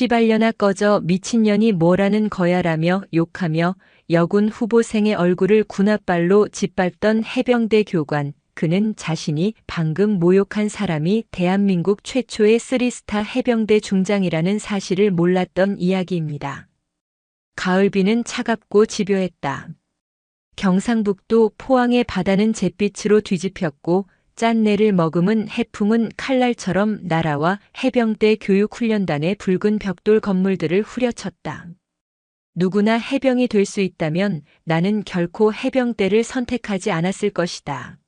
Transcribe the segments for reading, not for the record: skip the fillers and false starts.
시발년아 꺼져 미친년이 뭐라는 거야라며 욕하며 여군 후보생의 얼굴을 군홧발로 짓밟던 해병대 교관. 그는 자신이 방금 모욕한 사람이 대한민국 최초의 3스타 해병대 중장이라는 사실을 몰랐던 이야기입니다. 가을비는 차갑고 집요했다. 경상북도 포항의 바다는 잿빛으로 뒤집혔고 짠내를 머금은 해풍은 칼날처럼 날아와 해병대 교육훈련단의 붉은 벽돌 건물들을 후려쳤다. 누구나 해병이 될 수 있다면 나는 결코 해병대를 선택하지 않았을 것이다.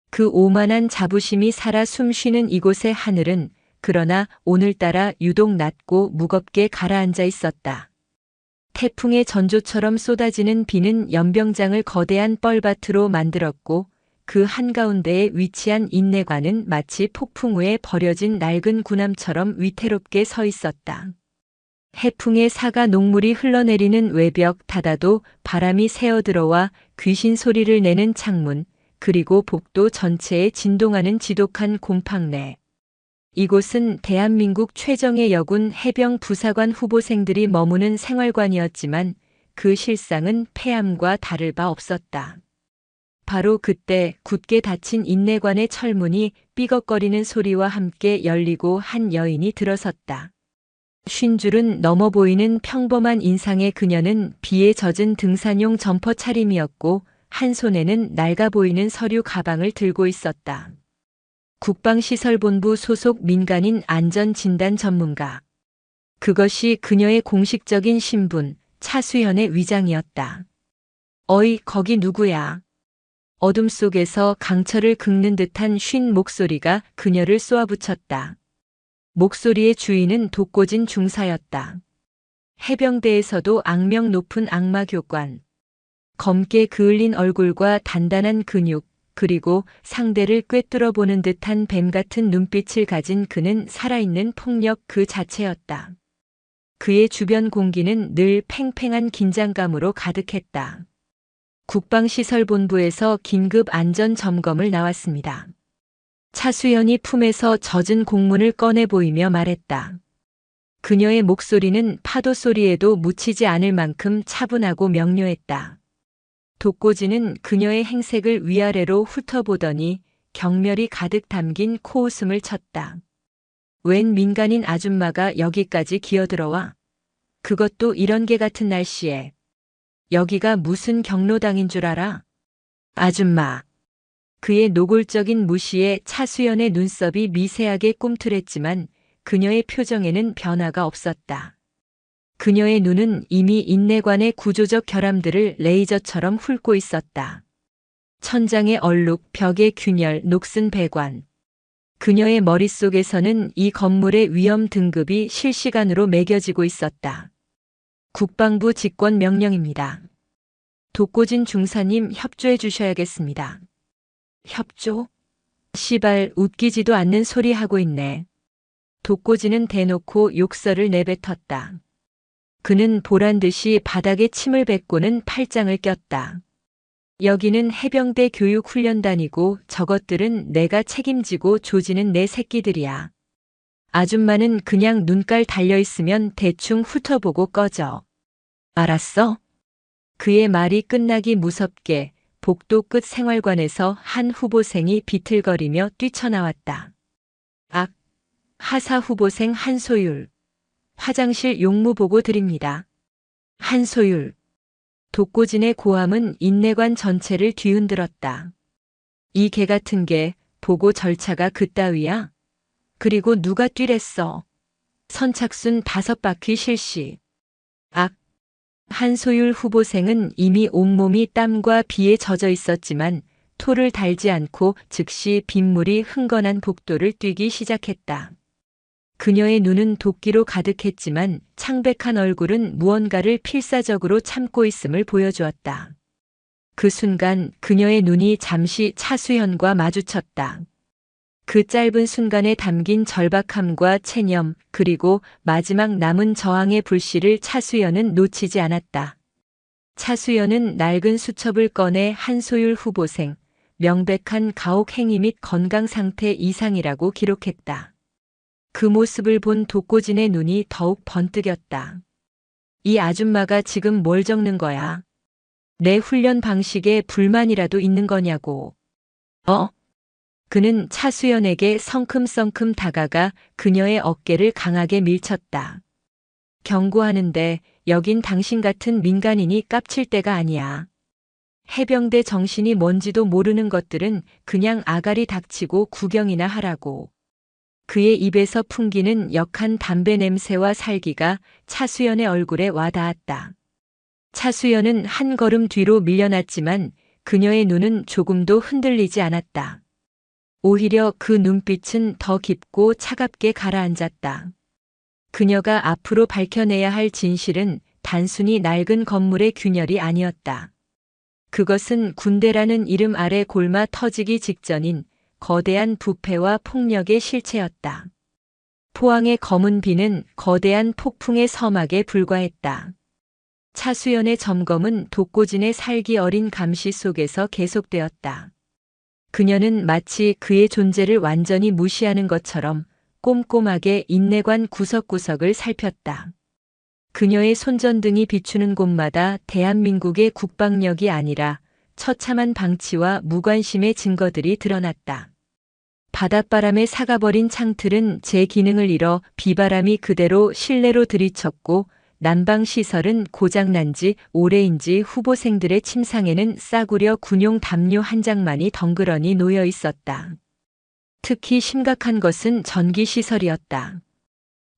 그 오만한 자부심이 살아 숨쉬는 이곳의 하늘은 그러나 오늘따라 유독 낮고 무겁게 가라앉아 있었다. 태풍의 전조처럼 쏟아지는 비는 연병장을 거대한 뻘밭으로 만들었고 그 한가운데에 위치한 인내관은 마치 폭풍 후에 버려진 낡은 군함처럼 위태롭게 서 있었다. 해풍의 사가 녹물이 흘러내리는 외벽 닫아도 바람이 새어들어와 귀신 소리를 내는 창문, 그리고 복도 전체에 진동하는 지독한 곰팡내. 이곳은 대한민국 최정예 여군 해병 부사관 후보생들이 머무는 생활관이었지만 그 실상은 폐암과 다를 바 없었다. 바로 그때 굳게 닫힌 인내관의 철문이 삐걱거리는 소리와 함께 열리고 한 여인이 들어섰다. 쉰 줄은 넘어 보이는 평범한 인상의 그녀는 비에 젖은 등산용 점퍼 차림이었고 한 손에는 낡아 보이는 서류 가방을 들고 있었다. 국방시설본부 소속 민간인 안전진단 전문가. 그것이 그녀의 공식적인 신분, 차수현의 위장이었다. 어이, 거기 누구야? 어둠 속에서 강철을 긁는 듯한 쉰 목소리가 그녀를 쏘아붙였다. 목소리의 주인은 독고진 중사였다. 해병대에서도 악명 높은 악마 교관. 검게 그을린 얼굴과 단단한 근육, 그리고 상대를 꿰뚫어 보는 듯한 뱀 같은 눈빛을 가진 그는 살아있는 폭력 그 자체였다. 그의 주변 공기는 늘 팽팽한 긴장감으로 가득했다. 국방시설본부에서 긴급 안전 점검을 나왔습니다. 차수연이 품에서 젖은 공문을 꺼내 보이며 말했다. 그녀의 목소리는 파도 소리에도 묻히지 않을 만큼 차분하고 명료했다. 독고지는 그녀의 행색을 위아래로 훑어보더니 경멸이 가득 담긴 코웃음을 쳤다. 웬 민간인 아줌마가 여기까지 기어들어와? 그것도 이런 개 같은 날씨에. 여기가 무슨 경로당인 줄 알아? 아줌마. 그의 노골적인 무시에 차수연의 눈썹이 미세하게 꿈틀했지만 그녀의 표정에는 변화가 없었다. 그녀의 눈은 이미 인내관의 구조적 결함들을 레이저처럼 훑고 있었다. 천장의 얼룩, 벽의 균열, 녹슨 배관. 그녀의 머릿속에서는 이 건물의 위험 등급이 실시간으로 매겨지고 있었다. 국방부 직권 명령입니다. 독고진 중사님 협조해 주셔야겠습니다. 협조? 시발 웃기지도 않는 소리 하고 있네. 독고지는 대놓고 욕설을 내뱉었다. 그는 보란듯이 바닥에 침을 뱉고는 팔짱을 꼈다. 여기는 해병대 교육훈련단이고 저것들은 내가 책임지고 조지는 내 새끼들이야. 아줌마는 그냥 눈깔 달려있으면 대충 훑어보고 꺼져. 알았어? 그의 말이 끝나기 무섭게 복도 끝 생활관에서 한 후보생이 비틀거리며 뛰쳐나왔다. 악! 하사 후보생 한소율. 화장실 용무 보고 드립니다. 한소율. 독고진의 고함은 인내관 전체를 뒤흔들었다. 이 개 같은 게 보고 절차가 그따위야? 그리고 누가 뛰랬어? 선착순 5바퀴 실시. 악! 한소율 후보생은 이미 온몸이 땀과 비에 젖어 있었지만 토를 달지 않고 즉시 빗물이 흥건한 복도를 뛰기 시작했다. 그녀의 눈은 도끼로 가득했지만 창백한 얼굴은 무언가를 필사적으로 참고 있음을 보여주었다. 그 순간 그녀의 눈이 잠시 차수현과 마주쳤다. 그 짧은 순간에 담긴 절박함과 체념, 그리고 마지막 남은 저항의 불씨를 차수현은 놓치지 않았다. 차수현은 낡은 수첩을 꺼내 한소율 후보생, 명백한 가혹 행위 및 건강 상태 이상이라고 기록했다. 그 모습을 본 독고진의 눈이 더욱 번뜩였다. 이 아줌마가 지금 뭘 적는 거야? 내 훈련 방식에 불만이라도 있는 거냐고. 그는 차수연에게 성큼성큼 다가가 그녀의 어깨를 강하게 밀쳤다. 경고하는데 여긴 당신 같은 민간인이 깝칠 때가 아니야. 해병대 정신이 뭔지도 모르는 것들은 그냥 아가리 닥치고 구경이나 하라고. 그의 입에서 풍기는 역한 담배 냄새와 살기가 차수연의 얼굴에 와닿았다. 차수연은 한 걸음 뒤로 밀려났지만 그녀의 눈은 조금도 흔들리지 않았다. 오히려 그 눈빛은 더 깊고 차갑게 가라앉았다. 그녀가 앞으로 밝혀내야 할 진실은 단순히 낡은 건물의 균열이 아니었다. 그것은 군대라는 이름 아래 골마 터지기 직전인 거대한 부패와 폭력의 실체였다. 포항의 검은 비는 거대한 폭풍의 서막에 불과했다. 차수연의 점검은 독고진의 살기 어린 감시 속에서 계속되었다. 그녀는 마치 그의 존재를 완전히 무시하는 것처럼 꼼꼼하게 인내관 구석구석을 살폈다. 그녀의 손전등이 비추는 곳마다 대한민국의 국방력이 아니라 처참한 방치와 무관심의 증거들이 드러났다. 바닷바람에 사가버린 창틀은 제 기능을 잃어 비바람이 그대로 실내로 들이쳤고 난방시설은 고장난 지 오래인지 후보생들의 침상에는 싸구려 군용 담요 한 장만이 덩그러니 놓여 있었다. 특히 심각한 것은 전기시설이었다.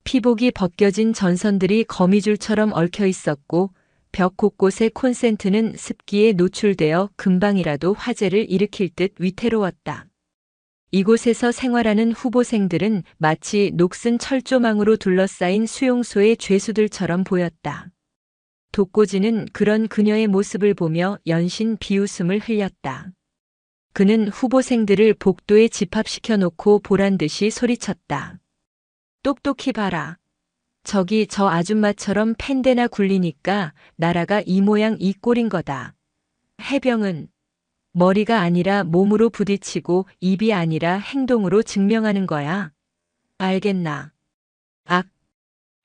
피복이 벗겨진 전선들이 거미줄처럼 얽혀 있었고 벽 곳곳의 콘센트는 습기에 노출되어 금방이라도 화재를 일으킬 듯 위태로웠다. 이곳에서 생활하는 후보생들은 마치 녹슨 철조망으로 둘러싸인 수용소의 죄수들처럼 보였다. 독고진은 그런 그녀의 모습을 보며 연신 비웃음을 흘렸다. 그는 후보생들을 복도에 집합시켜 놓고 보란듯이 소리쳤다. 똑똑히 봐라. 저기 저 아줌마처럼 펜대나 굴리니까 나라가 이 모양 이 꼴인 거다. 해병은 머리가 아니라 몸으로 부딪히고 입이 아니라 행동으로 증명하는 거야. 알겠나?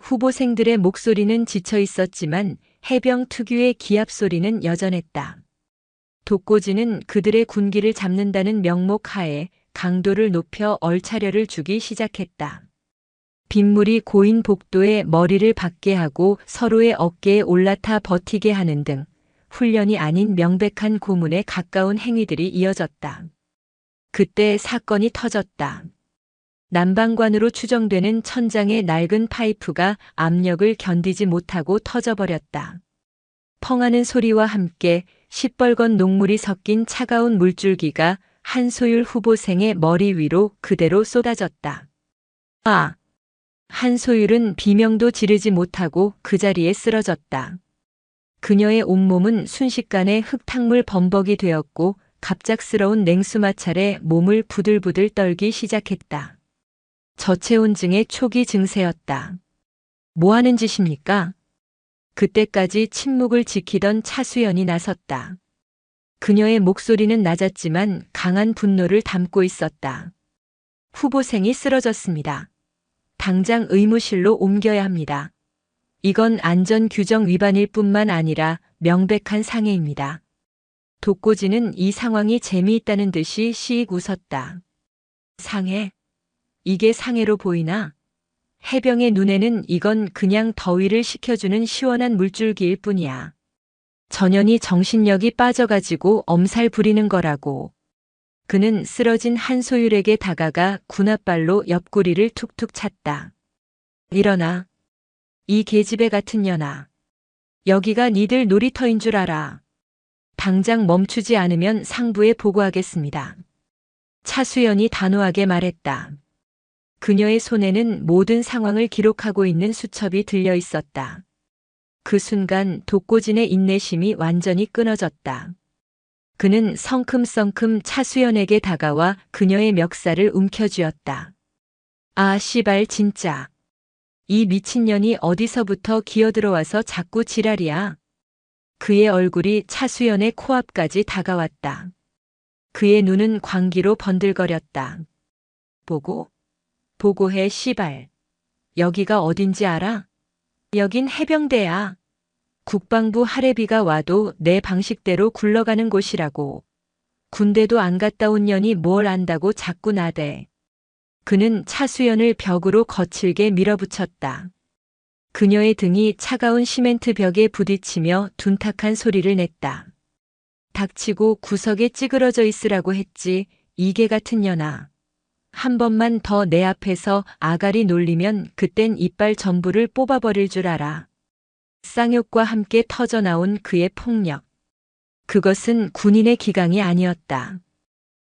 후보생들의 목소리는 지쳐 있었지만 해병 특유의 기합 소리는 여전했다. 독고진은 그들의 군기를 잡는다는 명목 하에 강도를 높여 얼차려를 주기 시작했다. 빗물이 고인 복도에 머리를 박게 하고 서로의 어깨에 올라타 버티게 하는 등 훈련이 아닌 명백한 고문에 가까운 행위들이 이어졌다. 그때 사건이 터졌다. 난방관으로 추정되는 천장의 낡은 파이프가 압력을 견디지 못하고 터져버렸다. 펑하는 소리와 함께 시뻘건 녹물이 섞인 차가운 물줄기가 한소율 후보생의 머리 위로 그대로 쏟아졌다. 한소율은 비명도 지르지 못하고 그 자리에 쓰러졌다. 그녀의 온몸은 순식간에 흙탕물 범벅이 되었고 갑작스러운 냉수마찰에 몸을 부들부들 떨기 시작했다. 저체온증의 초기 증세였다. 뭐 하는 짓입니까? 그때까지 침묵을 지키던 차수연이 나섰다. 그녀의 목소리는 낮았지만 강한 분노를 담고 있었다. 후보생이 쓰러졌습니다. 당장 의무실로 옮겨야 합니다. 이건 안전규정 위반일 뿐만 아니라 명백한 상해입니다. 독고진은 이 상황이 재미있다는 듯이 씩 웃었다. 상해? 이게 상해로 보이나? 해병의 눈에는 이건 그냥 더위를 식혀주는 시원한 물줄기일 뿐이야. 전현이 정신력이 빠져가지고 엄살 부리는 거라고. 그는 쓰러진 한소율에게 다가가 군홧발로 옆구리를 툭툭 찼다. 일어나. 이 계집애 같은 년아. 여기가 니들 놀이터인 줄 알아. 당장 멈추지 않으면 상부에 보고하겠습니다. 차수연이 단호하게 말했다. 그녀의 손에는 모든 상황을 기록하고 있는 수첩이 들려 있었다. 그 순간 독고진의 인내심이 완전히 끊어졌다. 그는 성큼성큼 차수연에게 다가와 그녀의 멱살을 움켜쥐었다. 아, 씨발 진짜. 이 미친년이 어디서부터 기어들어와서 자꾸 지랄이야. 그의 얼굴이 차수연의 코앞까지 다가왔다. 그의 눈은 광기로 번들거렸다. 보고? 보고해 씨발. 여기가 어딘지 알아? 여긴 해병대야. 국방부 하레비가 와도 내 방식대로 굴러가는 곳이라고. 군대도 안 갔다 온 년이 뭘 안다고 자꾸 나대. 그는 차수연을 벽으로 거칠게 밀어붙였다. 그녀의 등이 차가운 시멘트 벽에 부딪히며 둔탁한 소리를 냈다. 닥치고 구석에 찌그러져 있으라고 했지, 이게 같은 년아. 한 번만 더 내 앞에서 아가리 놀리면 그땐 이빨 전부를 뽑아버릴 줄 알아. 쌍욕과 함께 터져나온 그의 폭력. 그것은 군인의 기강이 아니었다.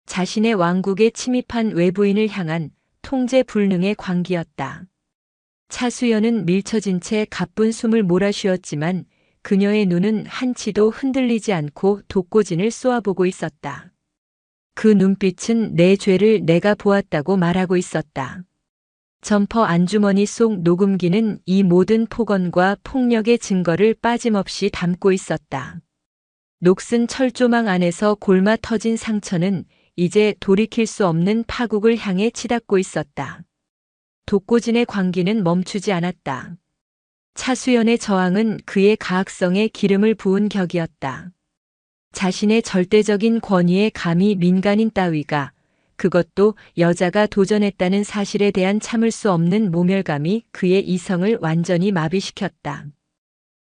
자신의 왕국에 침입한 외부인을 향한 통제 불능의 광기였다. 차수연은 밀쳐진 채 가쁜 숨을 몰아쉬었지만 그녀의 눈은 한치도 흔들리지 않고 독고진을 쏘아보고 있었다. 그 눈빛은 내 죄를 내가 보았다고 말하고 있었다. 점퍼 안주머니 속 녹음기는 이 모든 폭언과 폭력의 증거를 빠짐없이 담고 있었다. 녹슨 철조망 안에서 골마 터진 상처는 이제 돌이킬 수 없는 파국을 향해 치닫고 있었다. 독고진의 광기는 멈추지 않았다. 차수연의 저항은 그의 가학성에 기름을 부은 격이었다. 자신의 절대적인 권위에 감히 민간인 따위가, 그것도 여자가 도전했다는 사실에 대한 참을 수 없는 모멸감이 그의 이성을 완전히 마비시켰다.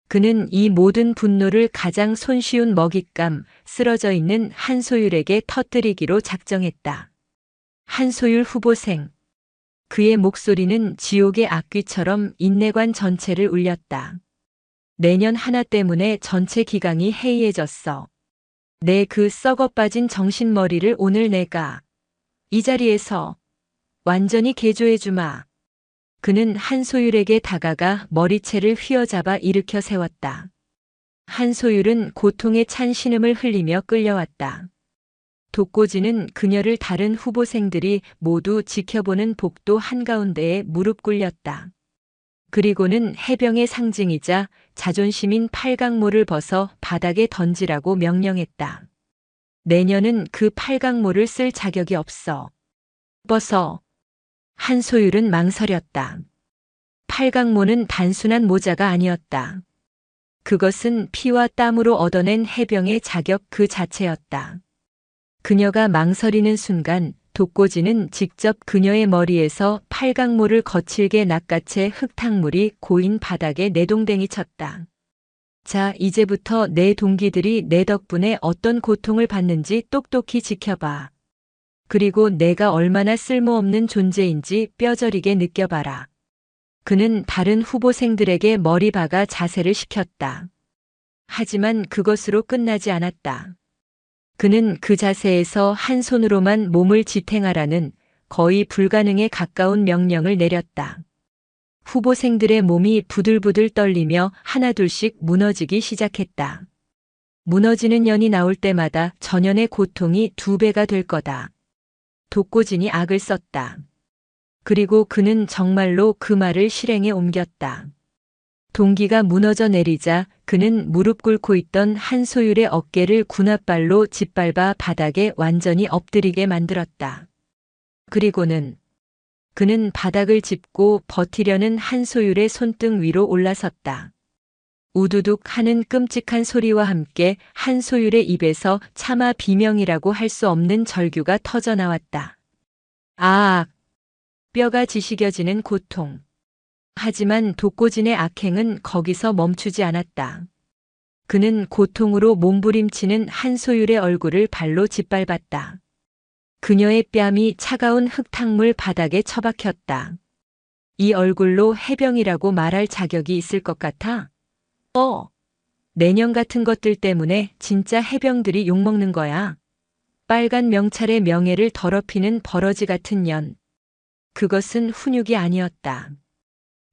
그는 이 모든 분노를 가장 손쉬운 먹잇감, 쓰러져 있는 한소율에게 터뜨리기로 작정했다. 한소율 후보생. 그의 목소리는 지옥의 악귀처럼 인내관 전체를 울렸다. 내년 하나 때문에 전체 기강이 해이해졌어. 내 그 썩어빠진 정신머리를 오늘 내가 이 자리에서 완전히 개조해주마. 그는 한소율에게 다가가 머리채를 휘어잡아 일으켜 세웠다. 한소율은 고통에 찬 신음을 흘리며 끌려왔다. 독고지는 그녀를 다른 후보생들이 모두 지켜보는 복도 한가운데에 무릎 꿇렸다. 그리고는 해병의 상징이자 자존심인 팔각모를 벗어 바닥에 던지라고 명령했다. 내년은 그 팔각모를 쓸 자격이 없어. 벗어. 한소율은 망설였다. 팔각모는 단순한 모자가 아니었다. 그것은 피와 땀으로 얻어낸 해병의 자격 그 자체였다. 그녀가 망설이는 순간 독고지는 직접 그녀의 머리에서 팔각모를 거칠게 낚아채 흙탕물이 고인 바닥에 내동댕이 쳤다. 자, 이제부터 내 동기들이 내 덕분에 어떤 고통을 받는지 똑똑히 지켜봐. 그리고 내가 얼마나 쓸모없는 존재인지 뼈저리게 느껴봐라. 그는 다른 후보생들에게 머리 박아 자세를 시켰다. 하지만 그것으로 끝나지 않았다. 그는 그 자세에서 한 손으로만 몸을 지탱하라는 거의 불가능에 가까운 명령을 내렸다. 후보생들의 몸이 부들부들 떨리며 하나둘씩 무너지기 시작했다. 무너지는 년이 나올 때마다 전연의 고통이 2배가 될 거다. 독고진이 악을 썼다. 그리고 그는 정말로 그 말을 실행에 옮겼다. 동기가 무너져 내리자 그는 무릎 꿇고 있던 한소율의 어깨를 군홧발로 짓밟아 바닥에 완전히 엎드리게 만들었다. 그리고는 그는 바닥을 짚고 버티려는 한소율의 손등 위로 올라섰다. 우두둑 하는 끔찍한 소리와 함께 한소율의 입에서 차마 비명이라고 할 수 없는 절규가 터져나왔다. 아악! 뼈가 지시겨지는 고통. 하지만 독고진의 악행은 거기서 멈추지 않았다. 그는 고통으로 몸부림치는 한소율의 얼굴을 발로 짓밟았다. 그녀의 뺨이 차가운 흙탕물 바닥에 처박혔다. 이 얼굴로 해병이라고 말할 자격이 있을 것 같아? 내년 같은 것들 때문에 진짜 해병들이 욕먹는 거야. 빨간 명찰의 명예를 더럽히는 버러지 같은 년. 그것은 훈육이 아니었다.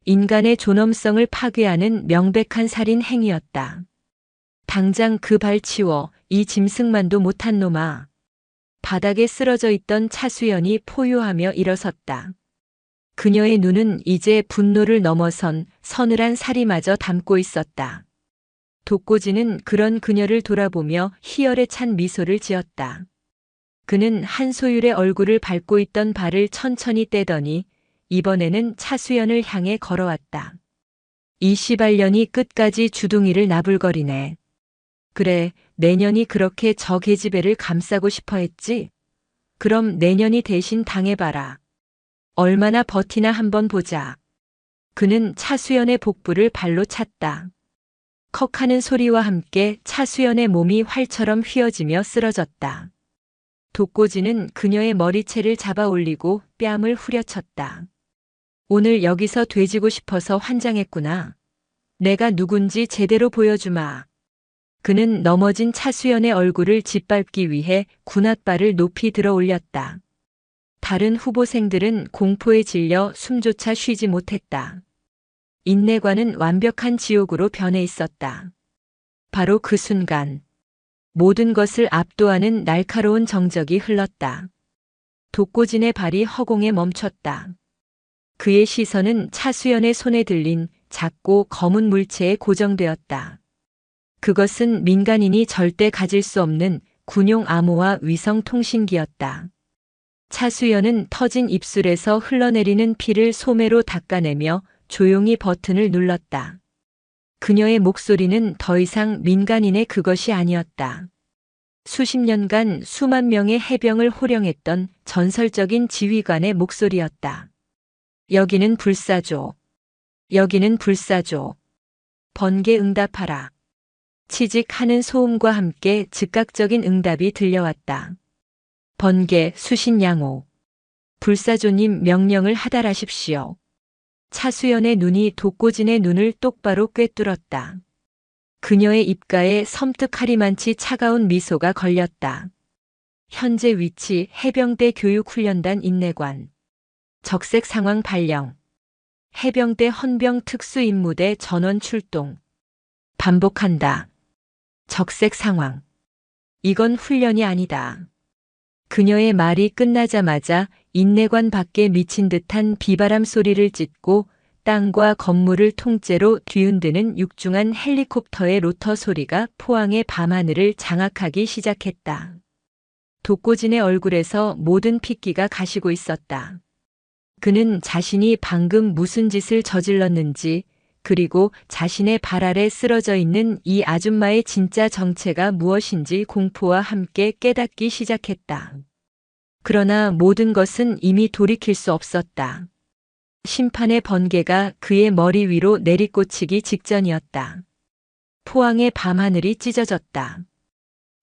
인간의 존엄성을 파괴하는 명백한 살인 행위였다. 당장 그 발 치워, 이 짐승만도 못한 놈아. 바닥에 쓰러져 있던 차수연이 포효하며 일어섰다. 그녀의 눈은 이제 분노를 넘어선 서늘한 살이마저 담고 있었다. 독고지는 그런 그녀를 돌아보며 희열에 찬 미소를 지었다. 그는 한소율의 얼굴을 밟고 있던 발을 천천히 떼더니 이번에는 차수연을 향해 걸어왔다. 이 시발년이 끝까지 주둥이를 나불거리네. 그래, 내년이 그렇게 저 계집애를 감싸고 싶어 했지? 그럼 내년이 대신 당해봐라. 얼마나 버티나 한번 보자. 그는 차수연의 복부를 발로 찼다. 컥하는 소리와 함께 차수연의 몸이 활처럼 휘어지며 쓰러졌다. 독고지는 그녀의 머리채를 잡아 올리고 뺨을 후려쳤다. 오늘 여기서 돼지고 싶어서 환장했구나. 내가 누군지 제대로 보여주마. 그는 넘어진 차수연의 얼굴을 짓밟기 위해 군홧발을 높이 들어 올렸다. 다른 후보생들은 공포에 질려 숨조차 쉬지 못했다. 인내관은 완벽한 지옥으로 변해 있었다. 바로 그 순간 모든 것을 압도하는 날카로운 정적이 흘렀다. 독고진의 발이 허공에 멈췄다. 그의 시선은 차수연의 손에 들린 작고 검은 물체에 고정되었다. 그것은 민간인이 절대 가질 수 없는 군용 암호화 위성 통신기였다. 차수연은 터진 입술에서 흘러내리는 피를 소매로 닦아내며 조용히 버튼을 눌렀다. 그녀의 목소리는 더 이상 민간인의 그것이 아니었다. 수십 년간 수만 명의 해병을 호령했던 전설적인 지휘관의 목소리였다. 여기는 불사조. 여기는 불사조. 번개 응답하라. 치직하는 소음과 함께 즉각적인 응답이 들려왔다. 번개 수신양호. 불사조님 명령을 하달하십시오. 차수연의 눈이 독고진의 눈을 똑바로 꿰뚫었다. 그녀의 입가에 섬뜩하리만치 차가운 미소가 걸렸다. 현재 위치 해병대 교육훈련단 인내관. 적색 상황 발령. 해병대 헌병 특수임무대 전원 출동. 반복한다. 적색 상황. 이건 훈련이 아니다. 그녀의 말이 끝나자마자 인내관 밖에 미친 듯한 비바람 소리를 찢고 땅과 건물을 통째로 뒤흔드는 육중한 헬리콥터의 로터 소리가 포항의 밤하늘을 장악하기 시작했다. 독고진의 얼굴에서 모든 핏기가 가시고 있었다. 그는 자신이 방금 무슨 짓을 저질렀는지, 그리고 자신의 발 아래 쓰러져 있는 이 아줌마의 진짜 정체가 무엇인지 공포와 함께 깨닫기 시작했다. 그러나 모든 것은 이미 돌이킬 수 없었다. 심판의 번개가 그의 머리 위로 내리꽂히기 직전이었다. 포항의 밤하늘이 찢어졌다.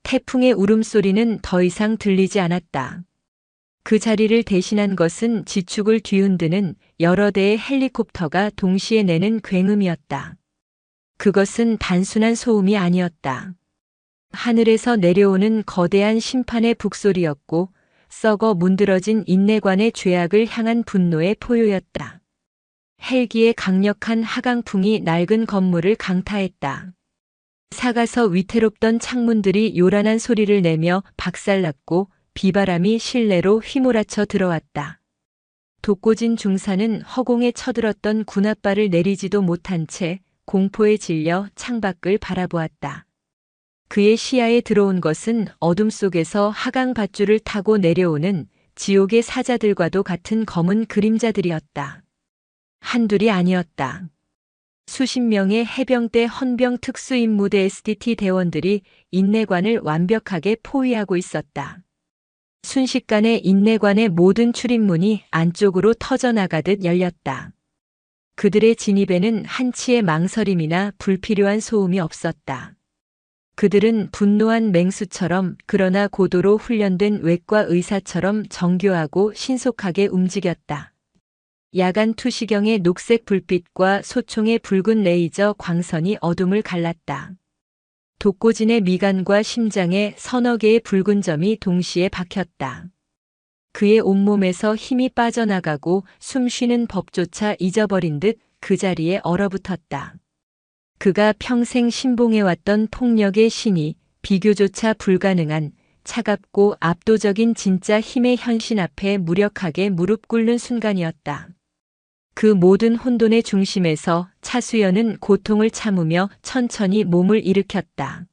태풍의 울음소리는 더 이상 들리지 않았다. 그 자리를 대신한 것은 지축을 뒤흔드는 여러 대의 헬리콥터가 동시에 내는 굉음이었다. 그것은 단순한 소음이 아니었다. 하늘에서 내려오는 거대한 심판의 북소리였고 썩어 문드러진 인내관의 죄악을 향한 분노의 포효였다. 헬기의 강력한 하강풍이 낡은 건물을 강타했다. 사가서 위태롭던 창문들이 요란한 소리를 내며 박살났고 비바람이 실내로 휘몰아쳐 들어왔다. 독고진 중사는 허공에 쳐들었던 군홧발을 내리지도 못한 채 공포에 질려 창밖을 바라보았다. 그의 시야에 들어온 것은 어둠 속에서 하강 밧줄을 타고 내려오는 지옥의 사자들과도 같은 검은 그림자들이었다. 한둘이 아니었다. 수십 명의 해병대 헌병 특수임무대 SDT 대원들이 인내관을 완벽하게 포위하고 있었다. 순식간에 인내관의 모든 출입문이 안쪽으로 터져나가듯 열렸다. 그들의 진입에는 한치의 망설임이나 불필요한 소음이 없었다. 그들은 분노한 맹수처럼 그러나 고도로 훈련된 외과 의사처럼 정교하고 신속하게 움직였다. 야간 투시경의 녹색 불빛과 소총의 붉은 레이저 광선이 어둠을 갈랐다. 독고진의 미간과 심장에 서너 개의 붉은 점이 동시에 박혔다. 그의 온몸에서 힘이 빠져나가고 숨 쉬는 법조차 잊어버린 듯 그 자리에 얼어붙었다. 그가 평생 신봉해왔던 폭력의 신이 비교조차 불가능한 차갑고 압도적인 진짜 힘의 현신 앞에 무력하게 무릎 꿇는 순간이었다. 그 모든 혼돈의 중심에서 차수연은 고통을 참으며 천천히 몸을 일으켰다.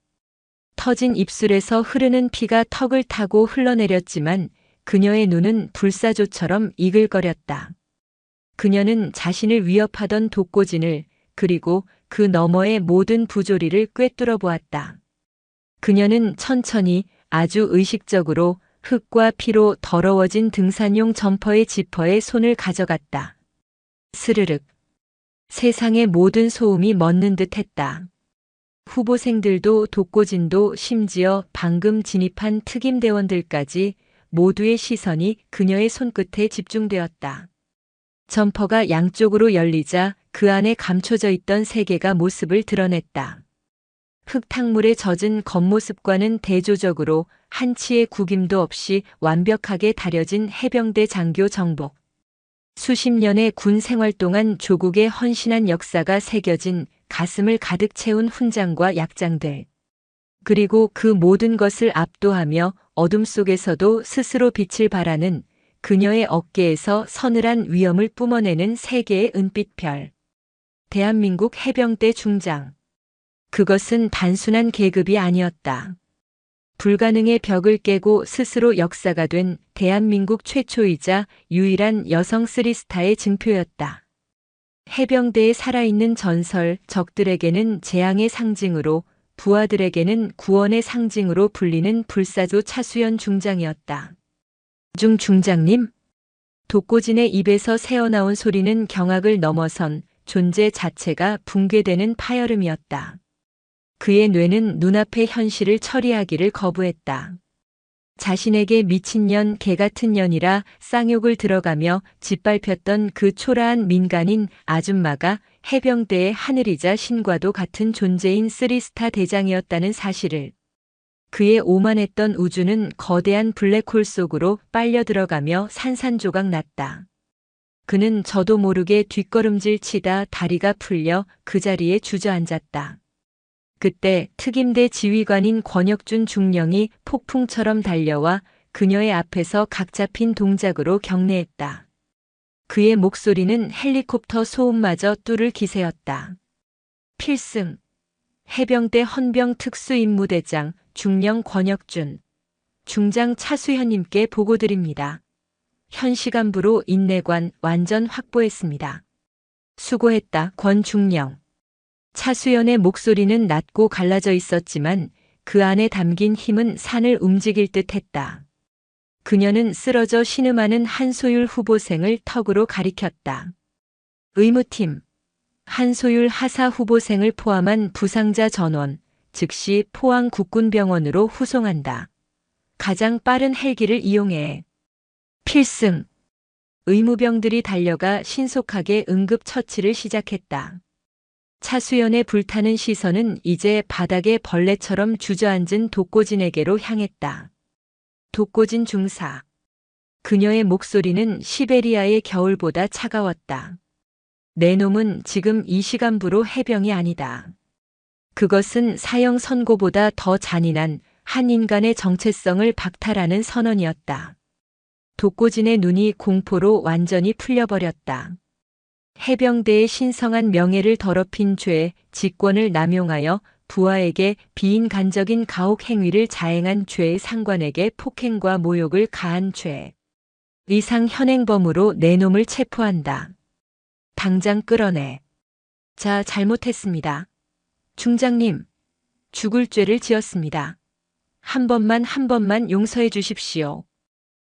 터진 입술에서 흐르는 피가 턱을 타고 흘러내렸지만 그녀의 눈은 불사조처럼 이글거렸다. 그녀는 자신을 위협하던 독고진을 그리고 그 너머의 모든 부조리를 꿰뚫어 보았다. 그녀는 천천히 아주 의식적으로 흙과 피로 더러워진 등산용 점퍼의 지퍼에 손을 가져갔다. 스르륵. 세상의 모든 소음이 멎는 듯 했다. 후보생들도 독고진도 심지어 방금 진입한 특임대원들까지 모두의 시선이 그녀의 손끝에 집중되었다. 점퍼가 양쪽으로 열리자 그 안에 감춰져 있던 세계가 모습을 드러냈다. 흙탕물에 젖은 겉모습과는 대조적으로 한치의 구김도 없이 완벽하게 다려진 해병대 장교 정복. 수십 년의 군 생활 동안 조국에 헌신한 역사가 새겨진 가슴을 가득 채운 훈장과 약장들. 그리고 그 모든 것을 압도하며 어둠 속에서도 스스로 빛을 발하는 그녀의 어깨에서 서늘한 위엄을 뿜어내는 세 개의 은빛별. 대한민국 해병대 중장. 그것은 단순한 계급이 아니었다. 불가능의 벽을 깨고 스스로 역사가 된 대한민국 최초이자 유일한 여성 쓰리스타의 증표였다. 해병대의 살아있는 전설, 적들에게는 재앙의 상징으로, 부하들에게는 구원의 상징으로 불리는 불사조 차수연 중장이었다. 중장님? 독고진의 입에서 새어나온 소리는 경악을 넘어선 존재 자체가 붕괴되는 파열음이었다. 그의 뇌는 눈앞의 현실을 처리하기를 거부했다. 자신에게 미친년, 개같은 년이라 쌍욕을 들어가며 짓밟혔던 그 초라한 민간인 아줌마가 해병대의 하늘이자 신과도 같은 존재인 쓰리스타 대장이었다는 사실을. 그의 오만했던 우주는 거대한 블랙홀 속으로 빨려 들어가며 산산조각 났다. 그는 저도 모르게 뒷걸음질 치다 다리가 풀려 그 자리에 주저앉았다. 그때 특임대 지휘관인 권혁준 중령이 폭풍처럼 달려와 그녀의 앞에서 각 잡힌 동작으로 경례했다. 그의 목소리는 헬리콥터 소음마저 뚫을 기세였다. 필승. 해병대 헌병 특수임무대장 중령 권혁준. 중장 차수현님께 보고드립니다. 현 시간부로 인내관 완전 확보했습니다. 수고했다, 권 중령. 차수연의 목소리는 낮고 갈라져 있었지만 그 안에 담긴 힘은 산을 움직일 듯 했다. 그녀는 쓰러져 신음하는 한소율 후보생을 턱으로 가리켰다. 의무팀. 한소율 하사 후보생을 포함한 부상자 전원, 즉시 포항 국군병원으로 후송한다. 가장 빠른 헬기를 이용해. 필승. 의무병들이 달려가 신속하게 응급처치를 시작했다. 차수연의 불타는 시선은 이제 바닥에 벌레처럼 주저앉은 독고진에게로 향했다. 독고진 중사. 그녀의 목소리는 시베리아의 겨울보다 차가웠다. 내 놈은 지금 이 시간부로 해병이 아니다. 그것은 사형 선고보다 더 잔인한 한 인간의 정체성을 박탈하는 선언이었다. 독고진의 눈이 공포로 완전히 풀려버렸다. 해병대의 신성한 명예를 더럽힌 죄, 직권을 남용하여 부하에게 비인간적인 가혹 행위를 자행한 죄, 상관에게 폭행과 모욕을 가한 죄. 이상 현행범으로 내 놈을 체포한다. 당장 끌어내. 자, 잘못했습니다. 중장님, 죽을 죄를 지었습니다. 한 번만 용서해 주십시오.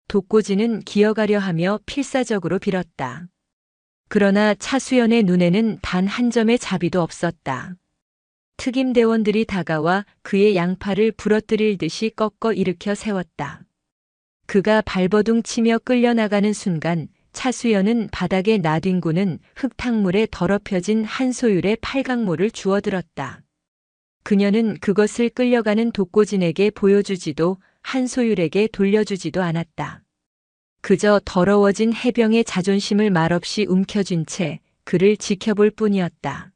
독고진은 기어가려 하며 필사적으로 빌었다. 그러나 차수연의 눈에는 단 한 점의 자비도 없었다. 특임대원들이 다가와 그의 양팔을 부러뜨릴 듯이 꺾어 일으켜 세웠다. 그가 발버둥 치며 끌려나가는 순간 차수연은 바닥에 나뒹구는 흙탕물에 더럽혀진 한소율의 팔각모를 주워들었다. 그녀는 그것을 끌려가는 독고진에게 보여주지도 한소율에게 돌려주지도 않았다. 그저 더러워진 해병의 자존심을 말없이 움켜쥔 채 그를 지켜볼 뿐이었다.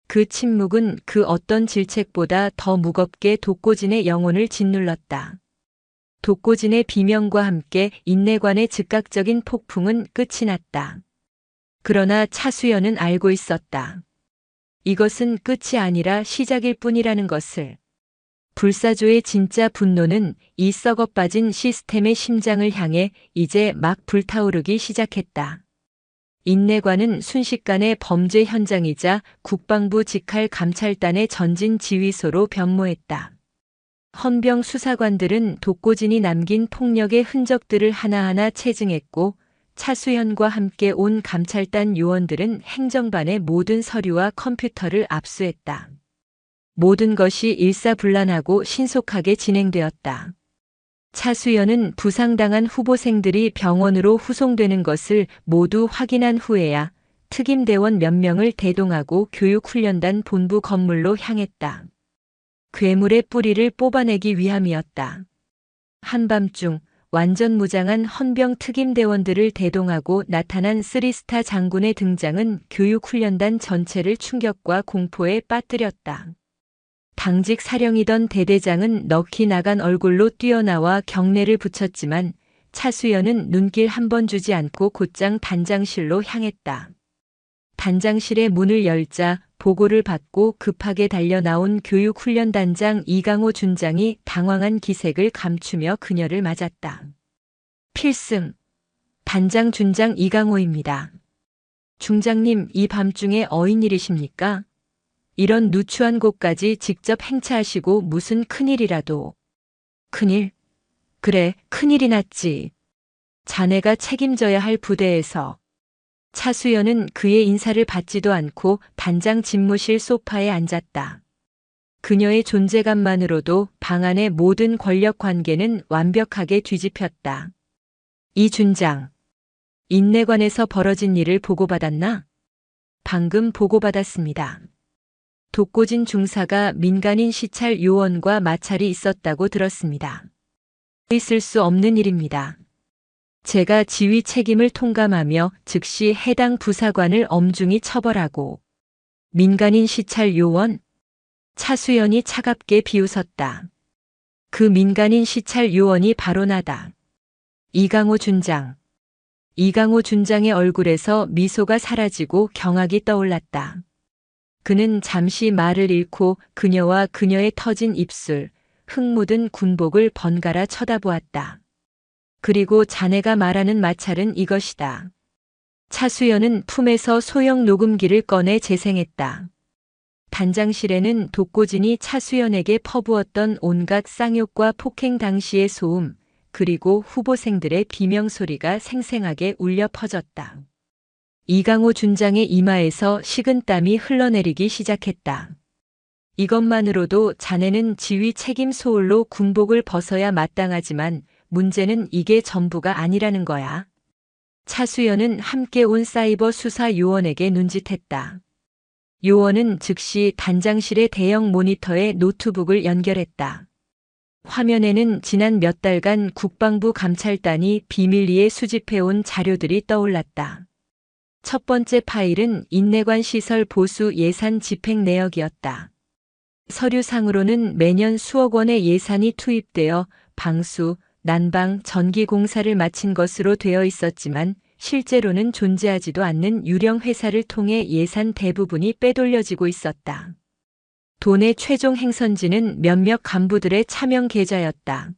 그 침묵은 그 어떤 질책보다 더 무겁게 독고진의 영혼을 짓눌렀다. 독고진의 비명과 함께 인내관의 즉각적인 폭풍은 끝이 났다. 그러나 차수연은 알고 있었다. 이것은 끝이 아니라 시작일 뿐이라는 것을. 불사조의 진짜 분노는 이 썩어 빠진 시스템의 심장을 향해 이제 막 불타오르기 시작했다. 인내관은 순식간에 범죄 현장이자 국방부 직할 감찰단의 전진 지휘소로 변모했다. 헌병 수사관들은 독고진이 남긴 폭력의 흔적들을 하나하나 체증했고 차수현과 함께 온 감찰단 요원들은 행정반의 모든 서류와 컴퓨터를 압수했다. 모든 것이 일사불란하고 신속하게 진행되었다. 차수현은 부상당한 후보생들이 병원으로 후송되는 것을 모두 확인한 후에야 특임대원 몇 명을 대동하고 교육훈련단 본부 건물로 향했다. 괴물의 뿌리를 뽑아내기 위함이었다. 한밤중 완전 무장한 헌병 특임대원들을 대동하고 나타난 3스타 장군의 등장은 교육훈련단 전체를 충격과 공포에 빠뜨렸다. 당직 사령이던 대대장은 넋이 나간 얼굴로 뛰어나와 경례를 붙였지만 차수연은 눈길 한 번 주지 않고 곧장 단장실로 향했다. 단장실의 문을 열자 보고를 받고 급하게 달려 나온 교육훈련단장 이강호 준장이 당황한 기색을 감추며 그녀를 맞았다. 필승, 단장 준장 이강호입니다. 중장님, 이 밤중에 어인일이십니까? 이런 누추한 곳까지 직접 행차하시고 무슨 큰일이라도. 큰일? 그래, 큰일이 났지. 자네가 책임져야 할 부대에서. 차수연은 그의 인사를 받지도 않고 단장 집무실 소파에 앉았다. 그녀의 존재감만으로도 방 안의 모든 권력 관계는 완벽하게 뒤집혔다. 이 준장, 인내관에서 벌어진 일을 보고받았나? 방금 보고받았습니다. 독고진 중사가 민간인 시찰 요원과 마찰이 있었다고 들었습니다. 있을 수 없는 일입니다. 제가 지휘 책임을 통감하며 즉시 해당 부사관을 엄중히 처벌하고. 민간인 시찰 요원? 차수연이 차갑게 비웃었다. 그 민간인 시찰 요원이 바로 나다. 이강호 준장. 이강호 준장의 얼굴에서 미소가 사라지고 경악이 떠올랐다. 그는 잠시 말을 잃고 그녀와 그녀의 터진 입술, 흙 묻은 군복을 번갈아 쳐다보았다. 그리고 자네가 말하는 마찰은 이것이다. 차수연은 품에서 소형 녹음기를 꺼내 재생했다. 단장실에는 독고진이 차수연에게 퍼부었던 온갖 쌍욕과 폭행 당시의 소음, 그리고 후보생들의 비명소리가 생생하게 울려 퍼졌다. 이강호 준장의 이마에서 식은땀이 흘러내리기 시작했다. 이것만으로도 자네는 지휘 책임 소홀로 군복을 벗어야 마땅하지만 문제는 이게 전부가 아니라는 거야. 차수연은 함께 온 사이버 수사 요원에게 눈짓했다. 요원은 즉시 단장실의 대형 모니터에 노트북을 연결했다. 화면에는 지난 몇 달간 국방부 감찰단이 비밀리에 수집해온 자료들이 떠올랐다. 첫 번째 파일은 인내관 시설 보수 예산 집행 내역이었다. 서류상으로는 매년 수억 원의 예산이 투입되어 방수, 난방, 전기 공사를 마친 것으로 되어 있었지만 실제로는 존재하지도 않는 유령 회사를 통해 예산 대부분이 빼돌려지고 있었다. 돈의 최종 행선지는 몇몇 간부들의 차명 계좌였다.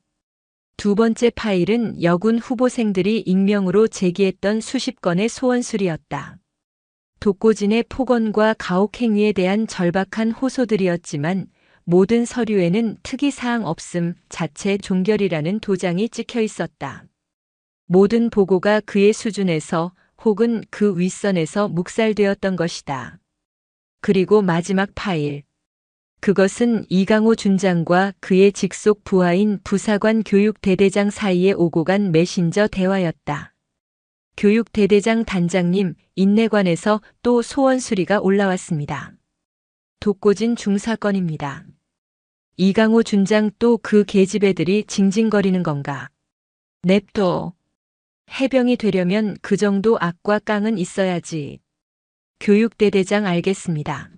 두 번째 파일은 여군 후보생들이 익명으로 제기했던 수십 건의 소원술이었다. 독고진의 폭언과 가혹행위에 대한 절박한 호소들이었지만 모든 서류에는 특이사항 없음, 자체 종결이라는 도장이 찍혀 있었다. 모든 보고가 그의 수준에서 혹은 그 윗선에서 묵살되었던 것이다. 그리고 마지막 파일. 그것은 이강호 준장과 그의 직속 부하인 부사관 교육대대장 사이에 오고 간 메신저 대화였다. 교육대대장 단장님, 인내관에서 또 소원수리가 올라왔습니다. 독고진 중사건입니다. 이강호 준장 또 그 계집애들이 징징거리는 건가? 냅둬. 해병이 되려면 그 정도 악과 깡은 있어야지. 교육대대장 알겠습니다.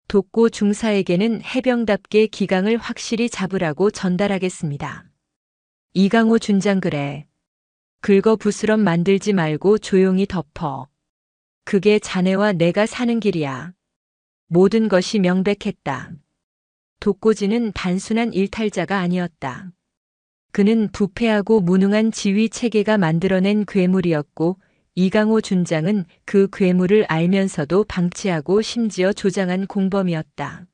독고 중사에게는 해병답게 기강을 확실히 잡으라고 전달하겠습니다. 이강호 준장 그래. 긁어부스럼 만들지 말고 조용히 덮어. 그게 자네와 내가 사는 길이야. 모든 것이 명백했다. 독고진은 단순한 일탈자가 아니었다. 그는 부패하고 무능한 지휘 체계가 만들어낸 괴물이었고 이강호 준장은 그 괴물을 알면서도 방치하고 심지어 조장한 공범이었다.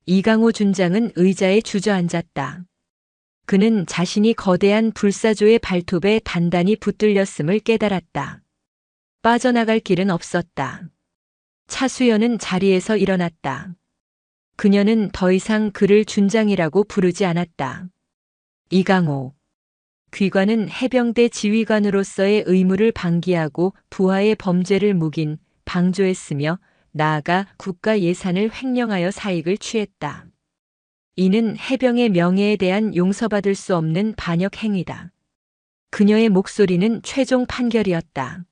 이강호 준장은 의자에 주저앉았다. 그는 자신이 거대한 불사조의 발톱에 단단히 붙들렸음을 깨달았다. 빠져나갈 길은 없었다. 차수연은 자리에서 일어났다. 그녀는 더 이상 그를 준장이라고 부르지 않았다. 이강호. 귀관은 해병대 지휘관으로서의 의무를 방기하고 부하의 범죄를 묵인, 방조했으며 나아가 국가 예산을 횡령하여 사익을 취했다. 이는 해병의 명예에 대한 용서받을 수 없는 반역 행위다. 그녀의 목소리는 최종 판결이었다.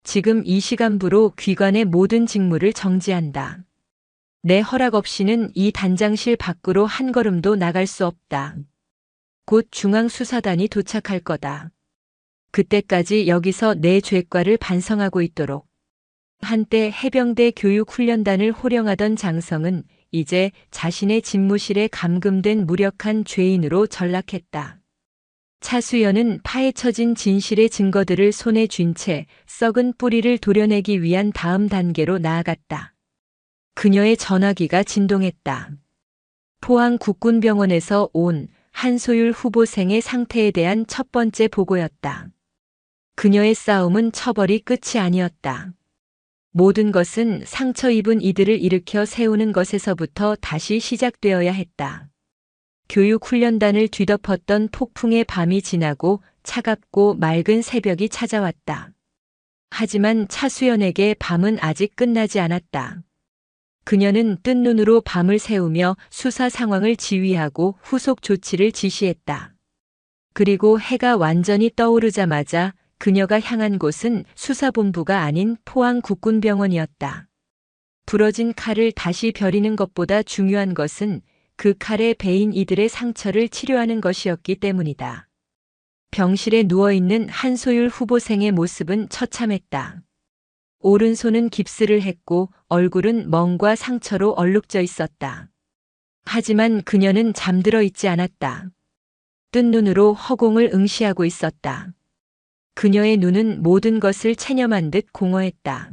지금 이 시간부로 귀관의 모든 직무를 정지한다. 내 허락 없이는 이 단장실 밖으로 한 걸음도 나갈 수 없다. 곧 중앙수사단이 도착할 거다. 그때까지 여기서 내 죄과를 반성하고 있도록. 한때 해병대 교육훈련단을 호령하던 장성은 이제 자신의 집무실에 감금된 무력한 죄인으로 전락했다. 차수연은 파헤쳐진 진실의 증거들을 손에 쥔 채 썩은 뿌리를 도려내기 위한 다음 단계로 나아갔다. 그녀의 전화기가 진동했다. 포항 국군병원에서 온 한소율 후보생의 상태에 대한 첫 번째 보고였다. 그녀의 싸움은 처벌이 끝이 아니었다. 모든 것은 상처 입은 이들을 일으켜 세우는 것에서부터 다시 시작되어야 했다. 교육훈련단을 뒤덮었던 폭풍의 밤이 지나고 차갑고 맑은 새벽이 찾아왔다. 하지만 차수연에게 밤은 아직 끝나지 않았다. 그녀는 뜬 눈으로 밤을 새우며 수사 상황을 지휘하고 후속 조치를 지시했다. 그리고 해가 완전히 떠오르자마자 그녀가 향한 곳은 수사본부가 아닌 포항 국군병원이었다. 부러진 칼을 다시 벼리는 것보다 중요한 것은 그 칼에 베인 이들의 상처를 치료하는 것이었기 때문이다. 병실에 누워있는 한소율 후보생의 모습은 처참했다. 오른손은 깁스를 했고 얼굴은 멍과 상처로 얼룩져 있었다. 하지만 그녀는 잠들어 있지 않았다. 뜬 눈으로 허공을 응시하고 있었다. 그녀의 눈은 모든 것을 체념한 듯 공허했다.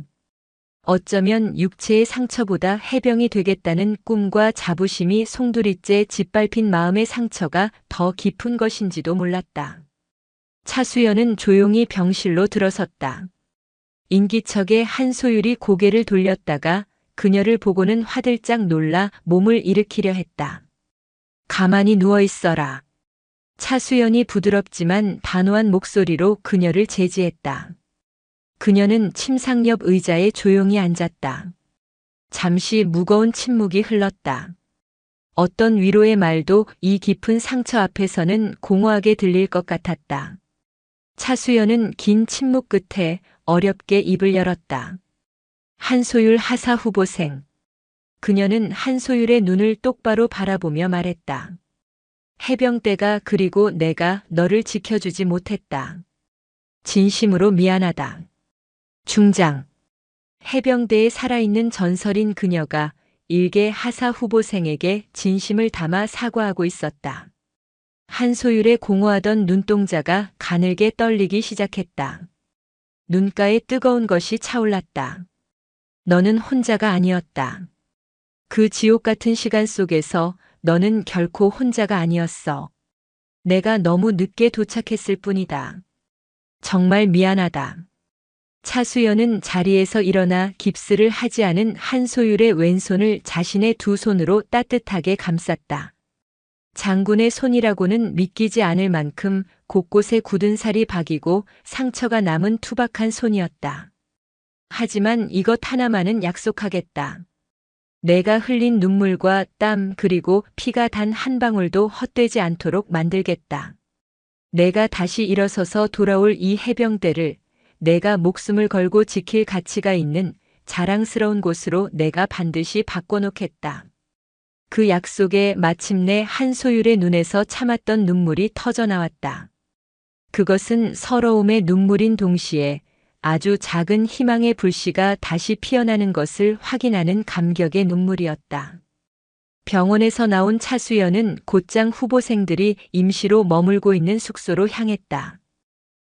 어쩌면 육체의 상처보다 해병이 되겠다는 꿈과 자부심이 송두리째 짓밟힌 마음의 상처가 더 깊은 것인지도 몰랐다. 차수연은 조용히 병실로 들어섰다. 인기척에 한소율이 고개를 돌렸다가 그녀를 보고는 화들짝 놀라 몸을 일으키려 했다. 가만히 누워 있어라. 차수연이 부드럽지만 단호한 목소리로 그녀를 제지했다. 그녀는 침상 옆 의자에 조용히 앉았다. 잠시 무거운 침묵이 흘렀다. 어떤 위로의 말도 이 깊은 상처 앞에서는 공허하게 들릴 것 같았다. 차수연은 긴 침묵 끝에 어렵게 입을 열었다. 한소율 하사 후보생. 그녀는 한소율의 눈을 똑바로 바라보며 말했다. 해병대가 그리고 내가 너를 지켜주지 못했다. 진심으로 미안하다. 중장. 해병대에 살아있는 전설인 그녀가 일개 하사 후보생에게 진심을 담아 사과하고 있었다. 한소율의 공허하던 눈동자가 가늘게 떨리기 시작했다. 눈가에 뜨거운 것이 차올랐다. 너는 혼자가 아니었다. 그 지옥 같은 시간 속에서 너는 결코 혼자가 아니었어. 내가 너무 늦게 도착했을 뿐이다. 정말 미안하다. 차수연은 자리에서 일어나 깁스를 하지 않은 한소율의 왼손을 자신의 두 손으로 따뜻하게 감쌌다. 장군의 손이라고는 믿기지 않을 만큼 곳곳에 굳은 살이 박이고 상처가 남은 투박한 손이었다. 하지만 이것 하나만은 약속하겠다. 내가 흘린 눈물과 땀 그리고 피가 단 한 방울도 헛되지 않도록 만들겠다. 내가 다시 일어서서 돌아올 이 해병대를 내가 목숨을 걸고 지킬 가치가 있는 자랑스러운 곳으로 내가 반드시 바꿔놓겠다. 그 약속에 마침내 한소율의 눈에서 참았던 눈물이 터져나왔다. 그것은 서러움의 눈물인 동시에 아주 작은 희망의 불씨가 다시 피어나는 것을 확인하는 감격의 눈물이었다. 병원에서 나온 차수연은 곧장 후보생들이 임시로 머물고 있는 숙소로 향했다.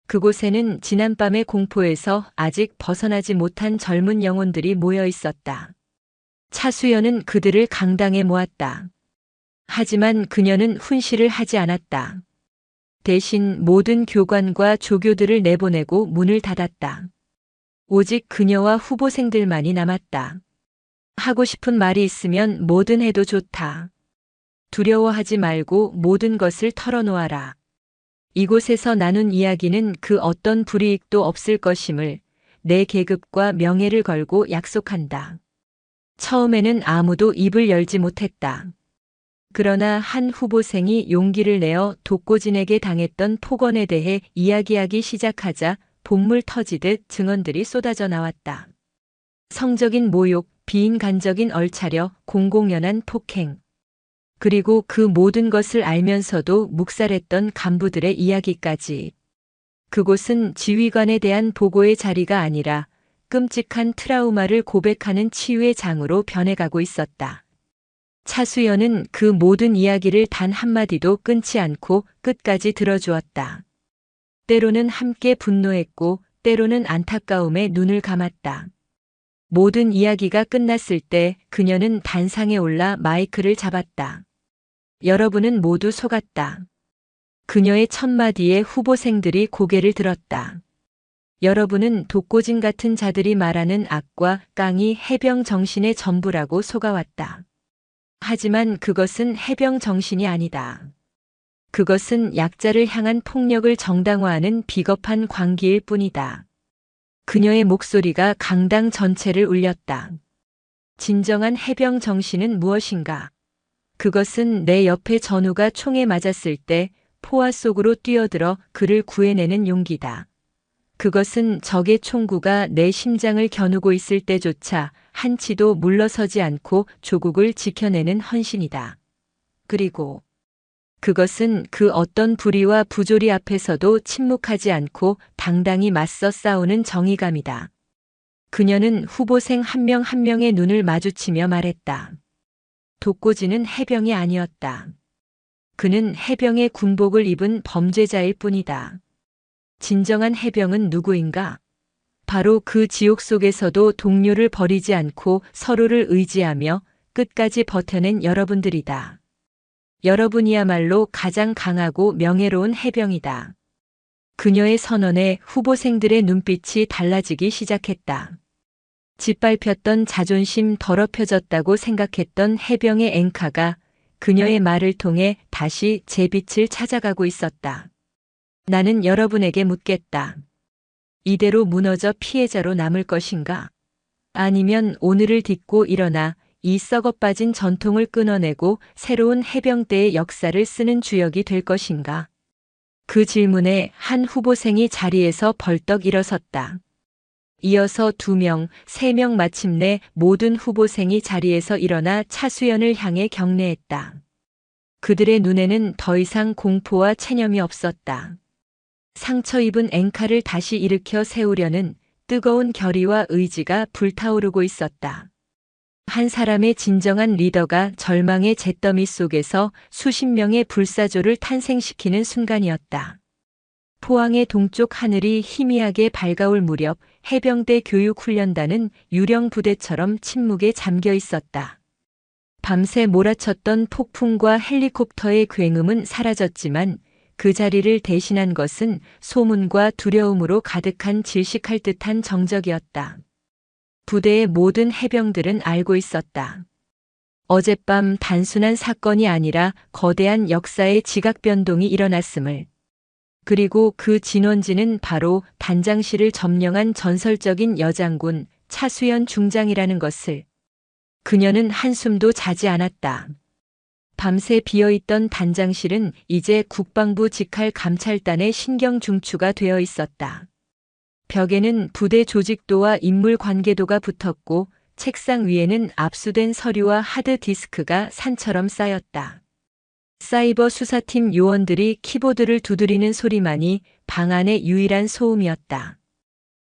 그곳에는 지난밤의 공포에서 아직 벗어나지 못한 젊은 영혼들이 모여 있었다. 차수연은 그들을 강당에 모았다. 하지만 그녀는 훈시를 하지 않았다. 대신 모든 교관과 조교들을 내보내고 문을 닫았다. 오직 그녀와 후보생들만이 남았다. 하고 싶은 말이 있으면 뭐든 해도 좋다. 두려워하지 말고 모든 것을 털어놓아라. 이곳에서 나눈 이야기는 그 어떤 불이익도 없을 것임을 내 계급과 명예를 걸고 약속한다. 처음에는 아무도 입을 열지 못했다. 그러나 한 후보생이 용기를 내어 독고진에게 당했던 폭언에 대해 이야기하기 시작하자 본물 터지듯 증언들이 쏟아져 나왔다. 성적인 모욕, 비인간적인 얼차려, 공공연한 폭행. 그리고 그 모든 것을 알면서도 묵살했던 간부들의 이야기까지. 그곳은 지휘관에 대한 보고의 자리가 아니라 끔찍한 트라우마를 고백하는 치유의 장으로 변해가고 있었다. 차수연은 그 모든 이야기를 단 한마디도 끊지 않고 끝까지 들어주었다. 때로는 함께 분노했고 때로는 안타까움에 눈을 감았다. 모든 이야기가 끝났을 때 그녀는 단상에 올라 마이크를 잡았다. 여러분은 모두 속았다. 그녀의 첫마디에 후보생들이 고개를 들었다. 여러분은 독고진 같은 자들이 말하는 악과 깡이 해병 정신의 전부라고 속아왔다. 하지만 그것은 해병 정신이 아니다. 그것은 약자를 향한 폭력을 정당화하는 비겁한 광기일 뿐이다. 그녀의 목소리가 강당 전체를 울렸다. 진정한 해병 정신은 무엇인가? 그것은 내 옆에 전우가 총에 맞았을 때 포화 속으로 뛰어들어 그를 구해내는 용기다. 그것은 적의 총구가 내 심장을 겨누고 있을 때조차 한치도 물러서지 않고 조국을 지켜내는 헌신이다. 그리고 그것은 그 어떤 불의와 부조리 앞에서도 침묵하지 않고 당당히 맞서 싸우는 정의감이다. 그녀는 후보생 한 명 한 명의 눈을 마주치며 말했다. 독고진은 해병이 아니었다. 그는 해병의 군복을 입은 범죄자일 뿐이다. 진정한 해병은 누구인가? 바로 그 지옥 속에서도 동료를 버리지 않고 서로를 의지하며 끝까지 버텨낸 여러분들이다. 여러분이야말로 가장 강하고 명예로운 해병이다. 그녀의 선언에 후보생들의 눈빛이 달라지기 시작했다. 짓밟혔던 자존심 더럽혀졌다고 생각했던 해병의 앵카가 그녀의 말을 통해 다시 제 빛을 찾아가고 있었다. 나는 여러분에게 묻겠다. 이대로 무너져 피해자로 남을 것인가? 아니면 오늘을 딛고 일어나 이 썩어빠진 전통을 끊어내고 새로운 해병대의 역사를 쓰는 주역이 될 것인가? 그 질문에 한 후보생이 자리에서 벌떡 일어섰다. 이어서 2명, 3명 마침내 모든 후보생이 자리에서 일어나 차수연을 향해 경례했다. 그들의 눈에는 더 이상 공포와 체념이 없었다. 상처 입은 앵카를 다시 일으켜 세우려는 뜨거운 결의와 의지가 불타오르고 있었다. 한 사람의 진정한 리더가 절망의 잿더미 속에서 수십 명의 불사조를 탄생시키는 순간이었다. 포항의 동쪽 하늘이 희미하게 밝아올 무렵 해병대 교육훈련단은 유령 부대처럼 침묵에 잠겨 있었다. 밤새 몰아쳤던 폭풍과 헬리콥터의 굉음은 사라졌지만 그 자리를 대신한 것은 소문과 두려움으로 가득한 질식할 듯한 정적이었다. 부대의 모든 해병들은 알고 있었다. 어젯밤 단순한 사건이 아니라 거대한 역사의 지각 변동이 일어났음을. 그리고 그 진원지는 바로 단장실을 점령한 전설적인 여장군 차수연 중장이라는 것을. 그녀는 한숨도 자지 않았다. 밤새 비어있던 단장실은 이제 국방부 직할 감찰단의 신경 중추가 되어 있었다. 벽에는 부대 조직도와 인물 관계도가 붙었고 책상 위에는 압수된 서류와 하드디스크가 산처럼 쌓였다. 사이버 수사팀 요원들이 키보드를 두드리는 소리만이 방 안의 유일한 소음이었다.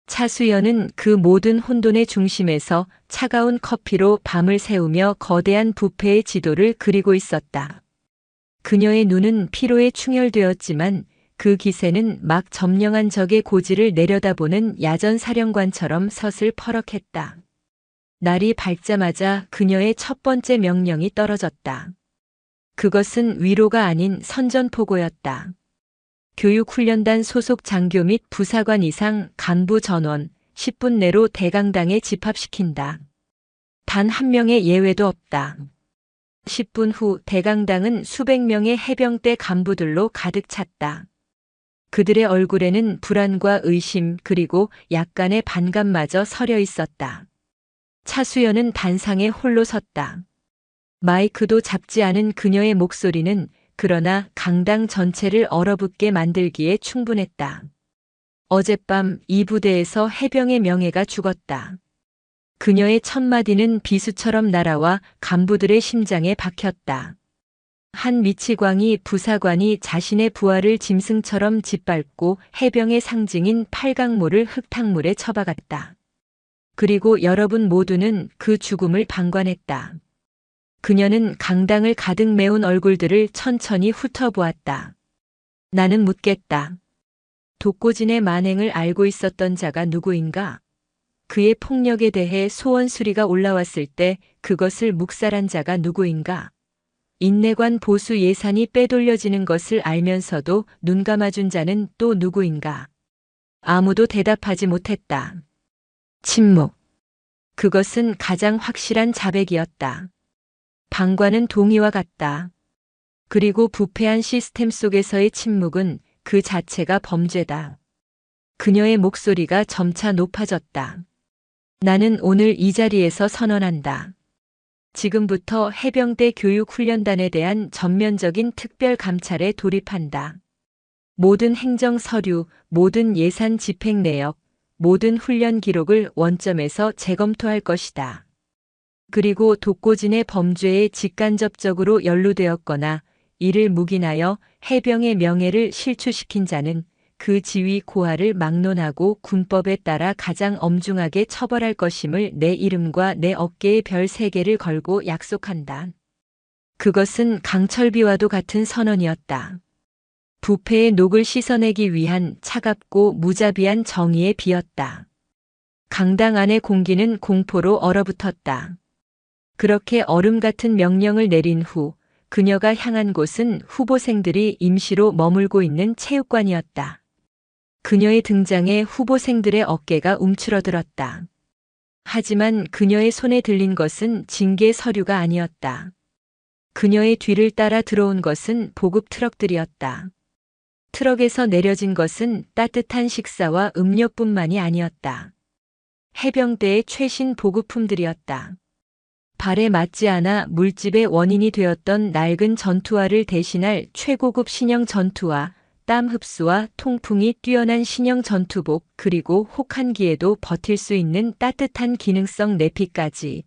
차수연은 그 모든 혼돈의 중심에서 차가운 커피로 밤을 새우며 거대한 부패의 지도를 그리고 있었다. 그녀의 눈은 피로에 충혈되었지만 그 기세는 막 점령한 적의 고지를 내려다보는 야전 사령관처럼 서슬퍼럭했다. 날이 밝자마자 그녀의 첫 번째 명령이 떨어졌다. 그것은 위로가 아닌 선전포고였다. 교육훈련단 소속 장교 및 부사관 이상 간부 전원 10분 내로 대강당에 집합시킨다. 단 한 명의 예외도 없다. 10분 후 대강당은 수백 명의 해병대 간부들로 가득 찼다. 그들의 얼굴에는 불안과 의심 그리고 약간의 반감마저 서려 있었다. 차수연은 단상에 홀로 섰다. 마이크도 잡지 않은 그녀의 목소리는 그러나 강당 전체를 얼어붙게 만들기에 충분했다. 어젯밤 이 부대에서 해병의 명예가 죽었다. 그녀의 첫마디는 비수처럼 날아와 간부들의 심장에 박혔다. 한 미치광이 부사관이 자신의 부하를 짐승처럼 짓밟고 해병의 상징인 팔강모를 흙탕물에 처박았다. 그리고 여러분 모두는 그 죽음을 방관했다. 그녀는 강당을 가득 메운 얼굴들을 천천히 훑어보았다. 나는 묻겠다. 독고진의 만행을 알고 있었던 자가 누구인가? 그의 폭력에 대해 소원수리가 올라왔을 때 그것을 묵살한 자가 누구인가? 인내관 보수 예산이 빼돌려지는 것을 알면서도 눈 감아준 자는 또 누구인가? 아무도 대답하지 못했다. 침묵. 그것은 가장 확실한 자백이었다. 방관은 동의와 같다. 그리고 부패한 시스템 속에서의 침묵은 그 자체가 범죄다. 그녀의 목소리가 점차 높아졌다. 나는 오늘 이 자리에서 선언한다. 지금부터 해병대 교육훈련단에 대한 전면적인 특별 감찰에 돌입한다. 모든 행정 서류, 모든 예산 집행 내역, 모든 훈련 기록을 원점에서 재검토할 것이다. 그리고 독고진의 범죄에 직간접적으로 연루되었거나 이를 묵인하여 해병의 명예를 실추시킨 자는 그 지위 고하를 막론하고 군법에 따라 가장 엄중하게 처벌할 것임을 내 이름과 내 어깨에 별 3개를 걸고 약속한다. 그것은 강철비와도 같은 선언이었다. 부패의 녹을 씻어내기 위한 차갑고 무자비한 정의의 비였다. 강당 안의 공기는 공포로 얼어붙었다. 그렇게 얼음 같은 명령을 내린 후 그녀가 향한 곳은 후보생들이 임시로 머물고 있는 체육관이었다. 그녀의 등장에 후보생들의 어깨가 움츠러들었다. 하지만 그녀의 손에 들린 것은 징계 서류가 아니었다. 그녀의 뒤를 따라 들어온 것은 보급 트럭들이었다. 트럭에서 내려진 것은 따뜻한 식사와 음료뿐만이 아니었다. 해병대의 최신 보급품들이었다. 발에 맞지 않아 물집의 원인이 되었던 낡은 전투화를 대신할 최고급 신형 전투화, 땀 흡수와 통풍이 뛰어난 신형 전투복 그리고 혹한기에도 버틸 수 있는 따뜻한 기능성 내피까지.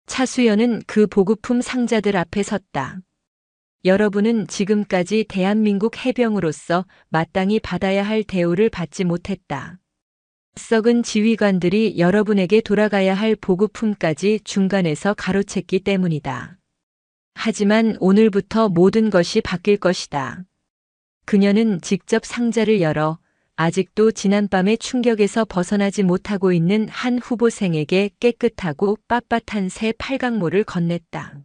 차수연은 그 보급품 상자들 앞에 섰다. 여러분은 지금까지 대한민국 해병으로서 마땅히 받아야 할 대우를 받지 못했다. 썩은 지휘관들이 여러분에게 돌아가야 할 보급품까지 중간에서 가로챘기 때문이다. 하지만 오늘부터 모든 것이 바뀔 것이다. 그녀는 직접 상자를 열어 아직도 지난밤의 충격에서 벗어나지 못하고 있는 한 후보생에게 깨끗하고 빳빳한 새 팔강모를 건넸다.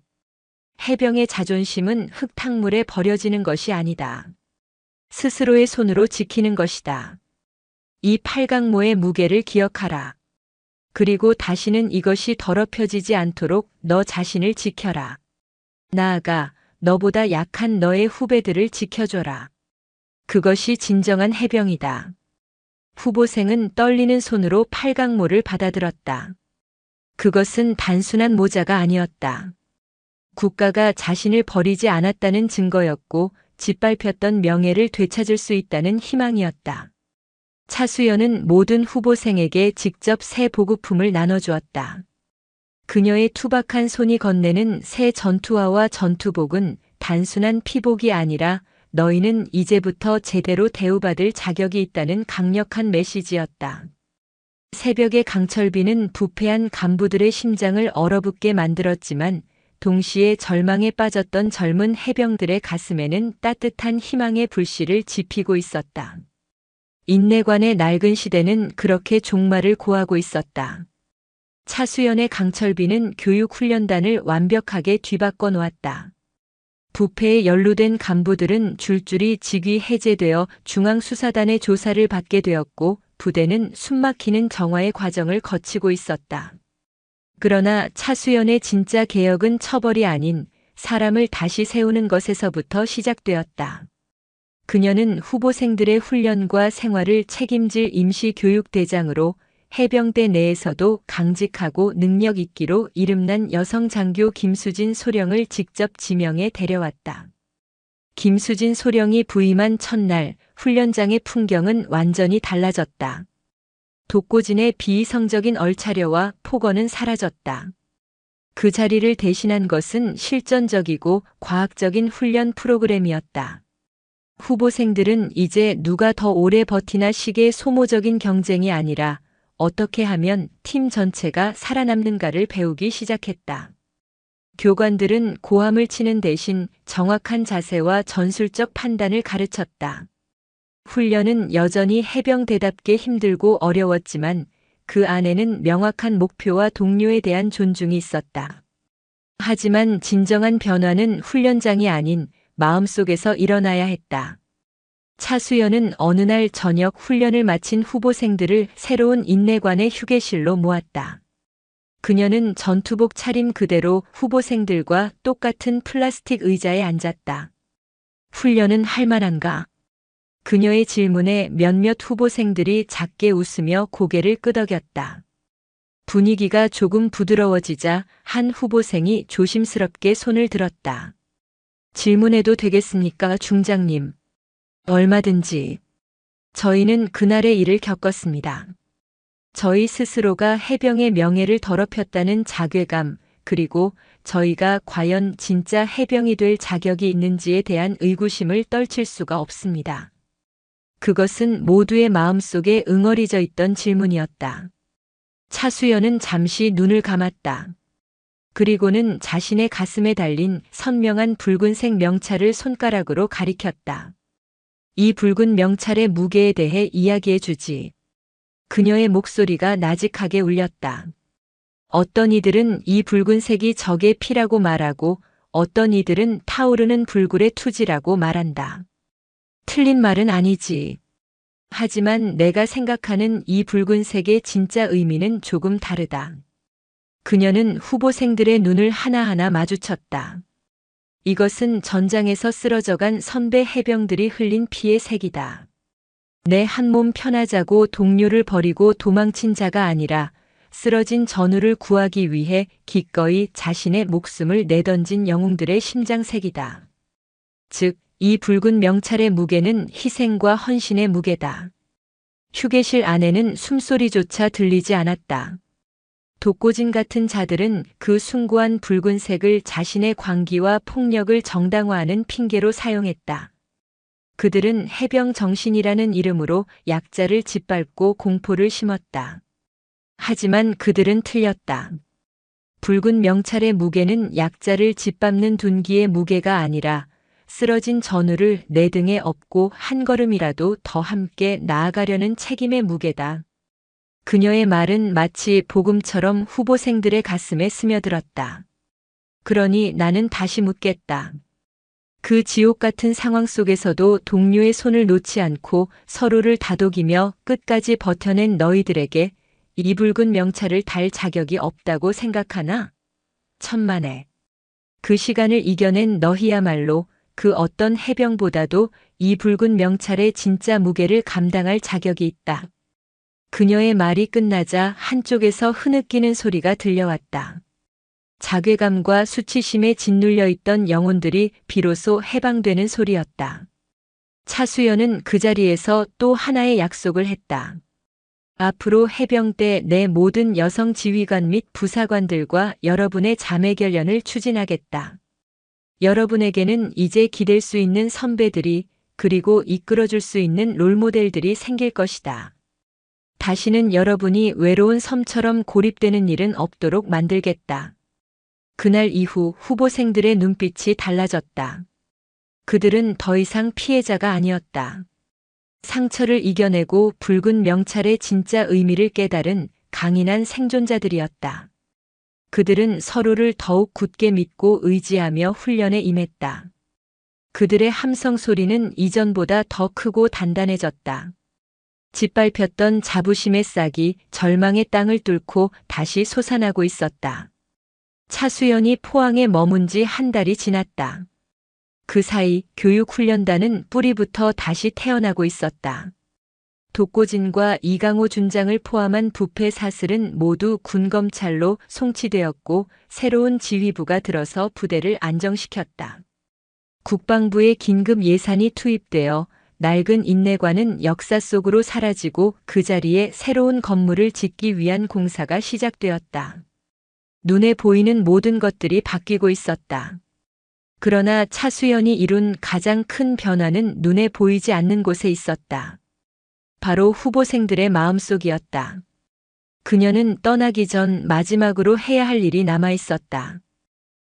해병의 자존심은 흙탕물에 버려지는 것이 아니다. 스스로의 손으로 지키는 것이다. 이 팔강모의 무게를 기억하라. 그리고 다시는 이것이 더럽혀지지 않도록 너 자신을 지켜라. 나아가 너보다 약한 너의 후배들을 지켜줘라. 그것이 진정한 해병이다. 후보생은 떨리는 손으로 팔강모를 받아들었다. 그것은 단순한 모자가 아니었다. 국가가 자신을 버리지 않았다는 증거였고 짓밟혔던 명예를 되찾을 수 있다는 희망이었다. 차수연은 모든 후보생에게 직접 새 보급품을 나눠주었다. 그녀의 투박한 손이 건네는 새 전투화와 전투복은 단순한 피복이 아니라 너희는 이제부터 제대로 대우받을 자격이 있다는 강력한 메시지였다. 새벽의 강철비는 부패한 간부들의 심장을 얼어붙게 만들었지만 동시에 절망에 빠졌던 젊은 해병들의 가슴에는 따뜻한 희망의 불씨를 지피고 있었다. 인내관의 낡은 시대는 그렇게 종말을 고하고 있었다. 차수연의 강철비는 교육훈련단을 완벽하게 뒤바꿔 놓았다. 부패에 연루된 간부들은 줄줄이 직위 해제되어 중앙수사단의 조사를 받게 되었고 부대는 숨막히는 정화의 과정을 거치고 있었다. 그러나 차수연의 진짜 개혁은 처벌이 아닌 사람을 다시 세우는 것에서부터 시작되었다. 그녀는 후보생들의 훈련과 생활을 책임질 임시교육대장으로 해병대 내에서도 강직하고 능력 있기로 이름난 여성 장교 김수진 소령을 직접 지명해 데려왔다. 김수진 소령이 부임한 첫날 훈련장의 풍경은 완전히 달라졌다. 독고진의 비이성적인 얼차려와 폭언은 사라졌다. 그 자리를 대신한 것은 실전적이고 과학적인 훈련 프로그램이었다. 후보생들은 이제 누가 더 오래 버티나 식의 소모적인 경쟁이 아니라 어떻게 하면 팀 전체가 살아남는가를 배우기 시작했다. 교관들은 고함을 치는 대신 정확한 자세와 전술적 판단을 가르쳤다. 훈련은 여전히 해병대답게 힘들고 어려웠지만 그 안에는 명확한 목표와 동료에 대한 존중이 있었다. 하지만 진정한 변화는 훈련장이 아닌 마음속에서 일어나야 했다. 차수연은 어느 날 저녁 훈련을 마친 후보생들을 새로운 인내관의 휴게실로 모았다. 그녀는 전투복 차림 그대로 후보생들과 똑같은 플라스틱 의자에 앉았다. 훈련은 할 만한가? 그녀의 질문에 몇몇 후보생들이 작게 웃으며 고개를 끄덕였다. 분위기가 조금 부드러워지자 한 후보생이 조심스럽게 손을 들었다. 질문해도 되겠습니까, 중장님? 얼마든지. 저희는 그날의 일을 겪었습니다. 저희 스스로가 해병의 명예를 더럽혔다는 자괴감, 그리고 저희가 과연 진짜 해병이 될 자격이 있는지에 대한 의구심을 떨칠 수가 없습니다. 그것은 모두의 마음속에 응어리져 있던 질문이었다. 차수연은 잠시 눈을 감았다. 그리고는 자신의 가슴에 달린 선명한 붉은색 명찰을 손가락으로 가리켰다. 이 붉은 명찰의 무게에 대해 이야기해 주지. 그녀의 목소리가 나직하게 울렸다. 어떤 이들은 이 붉은색이 적의 피라고 말하고 어떤 이들은 타오르는 불굴의 투지라고 말한다. 틀린 말은 아니지. 하지만 내가 생각하는 이 붉은색의 진짜 의미는 조금 다르다. 그녀는 후보생들의 눈을 하나하나 마주쳤다. 이것은 전장에서 쓰러져간 선배 해병들이 흘린 피의 색이다. 내 한 몸 편하자고 동료를 버리고 도망친 자가 아니라 쓰러진 전우를 구하기 위해 기꺼이 자신의 목숨을 내던진 영웅들의 심장색이다. 즉, 이 붉은 명찰의 무게는 희생과 헌신의 무게다. 휴게실 안에는 숨소리조차 들리지 않았다. 독고진 같은 자들은 그 숭고한 붉은색을 자신의 광기와 폭력을 정당화하는 핑계로 사용했다. 그들은 해병 정신이라는 이름으로 약자를 짓밟고 공포를 심었다. 하지만 그들은 틀렸다. 붉은 명찰의 무게는 약자를 짓밟는 둔기의 무게가 아니라 쓰러진 전우를 내 등에 업고 한 걸음이라도 더 함께 나아가려는 책임의 무게다. 그녀의 말은 마치 복음처럼 후보생들의 가슴에 스며들었다. 그러니 나는 다시 묻겠다. 그 지옥 같은 상황 속에서도 동료의 손을 놓지 않고 서로를 다독이며 끝까지 버텨낸 너희들에게 이 붉은 명찰을 달 자격이 없다고 생각하나? 천만에. 그 시간을 이겨낸 너희야말로 그 어떤 해병보다도 이 붉은 명찰의 진짜 무게를 감당할 자격이 있다. 그녀의 말이 끝나자 한쪽에서 흐느끼는 소리가 들려왔다. 자괴감과 수치심에 짓눌려 있던 영혼들이 비로소 해방되는 소리였다. 차수연은 그 자리에서 또 하나의 약속을 했다. 앞으로 해병대 내 모든 여성 지휘관 및 부사관들과 여러분의 자매 결연을 추진하겠다. 여러분에게는 이제 기댈 수 있는 선배들이 그리고 이끌어줄 수 있는 롤모델들이 생길 것이다. 다시는 여러분이 외로운 섬처럼 고립되는 일은 없도록 만들겠다. 그날 이후 후보생들의 눈빛이 달라졌다. 그들은 더 이상 피해자가 아니었다. 상처를 이겨내고 붉은 명찰의 진짜 의미를 깨달은 강인한 생존자들이었다. 그들은 서로를 더욱 굳게 믿고 의지하며 훈련에 임했다. 그들의 함성 소리는 이전보다 더 크고 단단해졌다. 짓밟혔던 자부심의 싹이 절망의 땅을 뚫고 다시 솟아나고 있었다. 차수연이 포항에 머문 지 한 달이 지났다. 그 사이 교육훈련단은 뿌리부터 다시 태어나고 있었다. 독고진과 이강호 준장을 포함한 부패 사슬은 모두 군검찰로 송치되었고 새로운 지휘부가 들어서 부대를 안정시켰다. 국방부의 긴급 예산이 투입되어 낡은 인내관은 역사 속으로 사라지고 그 자리에 새로운 건물을 짓기 위한 공사가 시작되었다. 눈에 보이는 모든 것들이 바뀌고 있었다. 그러나 차수연이 이룬 가장 큰 변화는 눈에 보이지 않는 곳에 있었다. 바로 후보생들의 마음속이었다. 그녀는 떠나기 전 마지막으로 해야 할 일이 남아 있었다.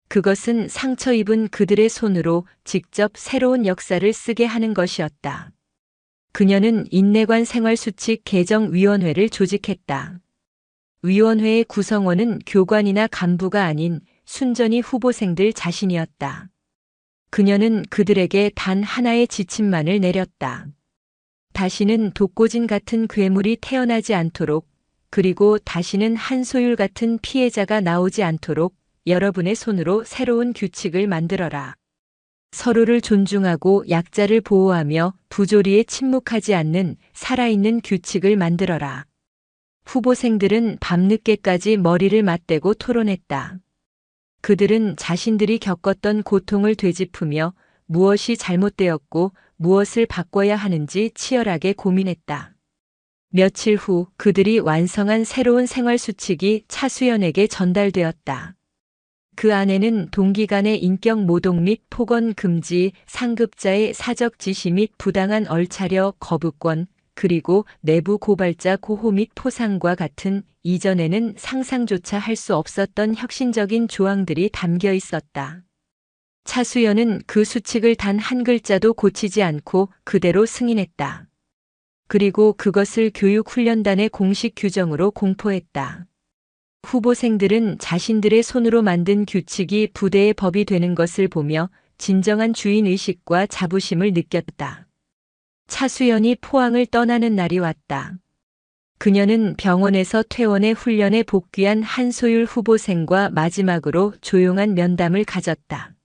그것은 상처 입은 그들의 손으로 직접 새로운 역사를 쓰게 하는 것이었다. 그녀는 인내관 생활수칙 개정위원회를 조직했다. 위원회의 구성원은 교관이나 간부가 아닌 순전히 후보생들 자신이었다. 그녀는 그들에게 단 하나의 지침만을 내렸다. 다시는 독고진 같은 괴물이 태어나지 않도록, 그리고 다시는 한소율 같은 피해자가 나오지 않도록 여러분의 손으로 새로운 규칙을 만들어라. 서로를 존중하고 약자를 보호하며 부조리에 침묵하지 않는 살아있는 규칙을 만들어라. 후보생들은 밤늦게까지 머리를 맞대고 토론했다. 그들은 자신들이 겪었던 고통을 되짚으며 무엇이 잘못되었고 무엇을 바꿔야 하는지 치열하게 고민했다. 며칠 후 그들이 완성한 새로운 생활수칙이 차수연에게 전달되었다. 그 안에는 동기 간의 인격 모독 및 폭언 금지, 상급자의 사적 지시 및 부당한 얼차려 거부권, 그리고 내부 고발자 고호 및 포상과 같은 이전에는 상상조차 할 수 없었던 혁신적인 조항들이 담겨 있었다. 차수연은 그 수칙을 단 한 글자도 고치지 않고 그대로 승인했다. 그리고 그것을 교육훈련단의 공식 규정으로 공포했다. 후보생들은 자신들의 손으로 만든 규칙이 부대의 법이 되는 것을 보며 진정한 주인의식과 자부심을 느꼈다. 차수연이 포항을 떠나는 날이 왔다. 그녀는 병원에서 퇴원해 훈련에 복귀한 한소율 후보생과 마지막으로 조용한 면담을 가졌다.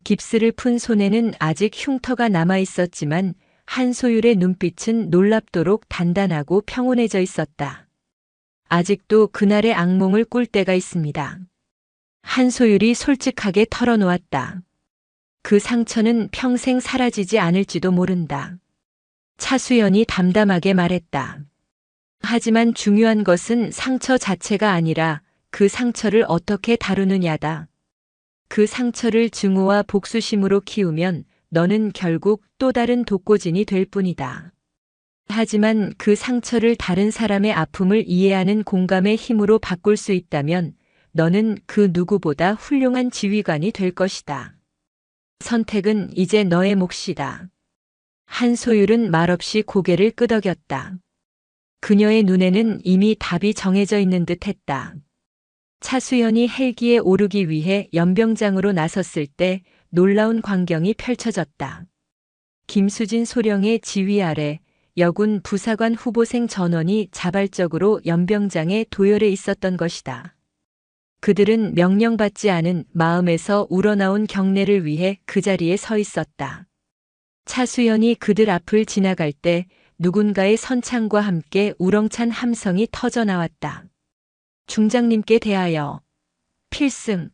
깁스를 푼 손에는 아직 흉터가 남아 있었지만 한소율의 눈빛은 놀랍도록 단단하고 평온해져 있었다. 아직도 그날의 악몽을 꿀 때가 있습니다. 한소율이 솔직하게 털어놓았다. 그 상처는 평생 사라지지 않을지도 모른다. 차수연이 담담하게 말했다. 하지만 중요한 것은 상처 자체가 아니라 그 상처를 어떻게 다루느냐다. 그 상처를 증오와 복수심으로 키우면 너는 결국 또 다른 독고진이 될 뿐이다. 하지만 그 상처를 다른 사람의 아픔을 이해하는 공감의 힘으로 바꿀 수 있다면 너는 그 누구보다 훌륭한 지휘관이 될 것이다. 선택은 이제 너의 몫이다. 한소율은 말없이 고개를 끄덕였다. 그녀의 눈에는 이미 답이 정해져 있는 듯 했다. 차수연이 헬기에 오르기 위해 연병장으로 나섰을 때 놀라운 광경이 펼쳐졌다. 김수진 소령의 지휘 아래 여군 부사관 후보생 전원이 자발적으로 연병장에 도열해 있었던 것이다. 그들은 명령받지 않은 마음에서 우러나온 경례를 위해 그 자리에 서 있었다. 차수연이 그들 앞을 지나갈 때 누군가의 선창과 함께 우렁찬 함성이 터져 나왔다. 중장님께 대하여 필승.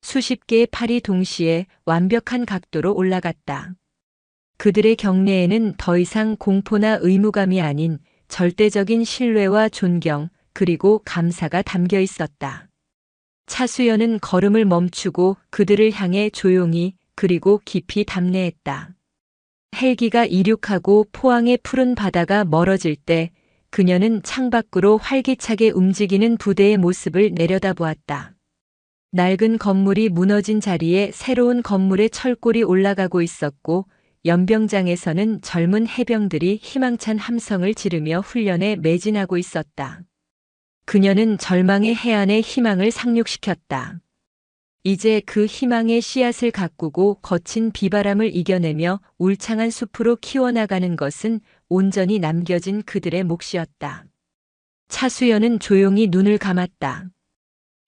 수십 개의 팔이 동시에 완벽한 각도로 올라갔다. 그들의 경례에는 더 이상 공포나 의무감이 아닌 절대적인 신뢰와 존경, 그리고 감사가 담겨 있었다. 차수연은 걸음을 멈추고 그들을 향해 조용히 그리고 깊이 담례했다. 헬기가 이륙하고 포항의 푸른 바다가 멀어질 때 그녀는 창밖으로 활기차게 움직이는 부대의 모습을 내려다보았다. 낡은 건물이 무너진 자리에 새로운 건물의 철골이 올라가고 있었고 연병장에서는 젊은 해병들이 희망찬 함성을 지르며 훈련에 매진하고 있었다. 그녀는 절망의 해안에 희망을 상륙시켰다. 이제 그 희망의 씨앗을 가꾸고 거친 비바람을 이겨내며 울창한 숲으로 키워나가는 것은 온전히 남겨진 그들의 몫이었다. 차수연은 조용히 눈을 감았다.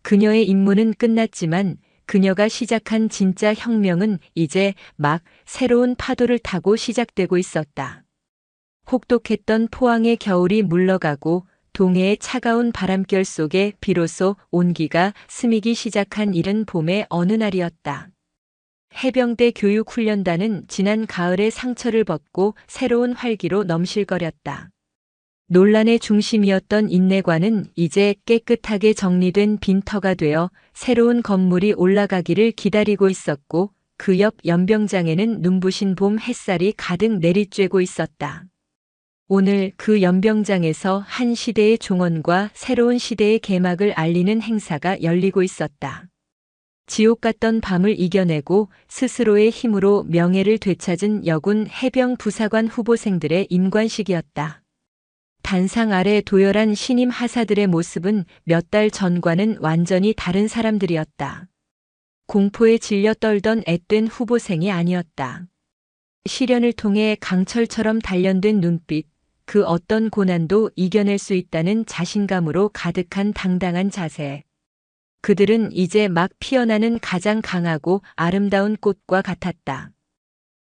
그녀의 임무는 끝났지만 그녀가 시작한 진짜 혁명은 이제 막 새로운 파도를 타고 시작되고 있었다. 혹독했던 포항의 겨울이 물러가고 동해의 차가운 바람결 속에 비로소 온기가 스미기 시작한 이른 봄의 어느 날이었다. 해병대 교육훈련단은 지난 가을의 상처를 벗고 새로운 활기로 넘실거렸다. 논란의 중심이었던 인내관은 이제 깨끗하게 정리된 빈터가 되어 새로운 건물이 올라가기를 기다리고 있었고 그 옆 연병장에는 눈부신 봄 햇살이 가득 내리쬐고 있었다. 오늘 그 연병장에서 한 시대의 종언과 새로운 시대의 개막을 알리는 행사가 열리고 있었다. 지옥 같던 밤을 이겨내고 스스로의 힘으로 명예를 되찾은 여군 해병 부사관 후보생들의 임관식이었다. 단상 아래 도열한 신임 하사들의 모습은 몇 달 전과는 완전히 다른 사람들이었다. 공포에 질려 떨던 앳된 후보생이 아니었다. 시련을 통해 강철처럼 단련된 눈빛, 그 어떤 고난도 이겨낼 수 있다는 자신감으로 가득한 당당한 자세. 그들은 이제 막 피어나는 가장 강하고 아름다운 꽃과 같았다.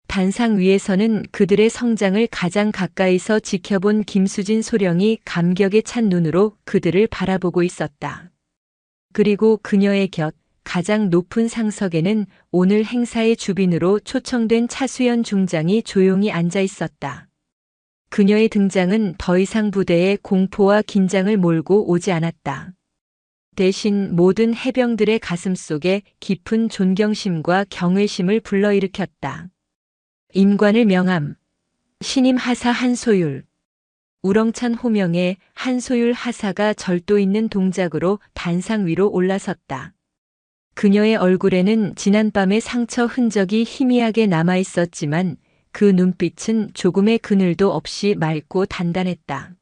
단상 위에서는 그들의 성장을 가장 가까이서 지켜본 김수진 소령이 감격에 찬 눈으로 그들을 바라보고 있었다. 그리고 그녀의 곁 가장 높은 상석에는 오늘 행사의 주빈으로 초청된 차수연 중장이 조용히 앉아 있었다. 그녀의 등장은 더 이상 부대의 공포와 긴장을 몰고 오지 않았다. 대신 모든 해병들의 가슴 속에 깊은 존경심과 경외심을 불러일으켰다. 임관을 명함. 신임 하사 한소율. 우렁찬 호명에 한소율 하사가 절도 있는 동작으로 단상 위로 올라섰다. 그녀의 얼굴에는 지난밤의 상처 흔적이 희미하게 남아 있었지만 그 눈빛은 조금의 그늘도 없이 맑고 단단했다.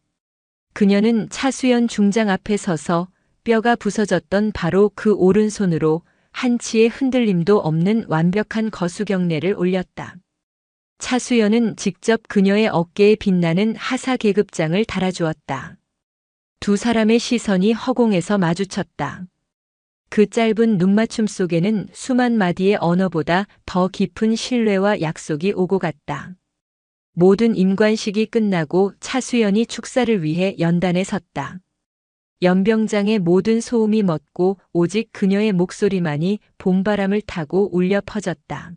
그녀는 차수연 중장 앞에 서서 뼈가 부서졌던 바로 그 오른손으로 한치의 흔들림도 없는 완벽한 거수경례를 올렸다. 차수연은 직접 그녀의 어깨에 빛나는 하사 계급장을 달아주었다. 두 사람의 시선이 허공에서 마주쳤다. 그 짧은 눈맞춤 속에는 수만 마디의 언어보다 더 깊은 신뢰와 약속이 오고 갔다. 모든 임관식이 끝나고 차수연이 축사를 위해 연단에 섰다. 연병장의 모든 소음이 멎고 오직 그녀의 목소리만이 봄바람을 타고 울려 퍼졌다.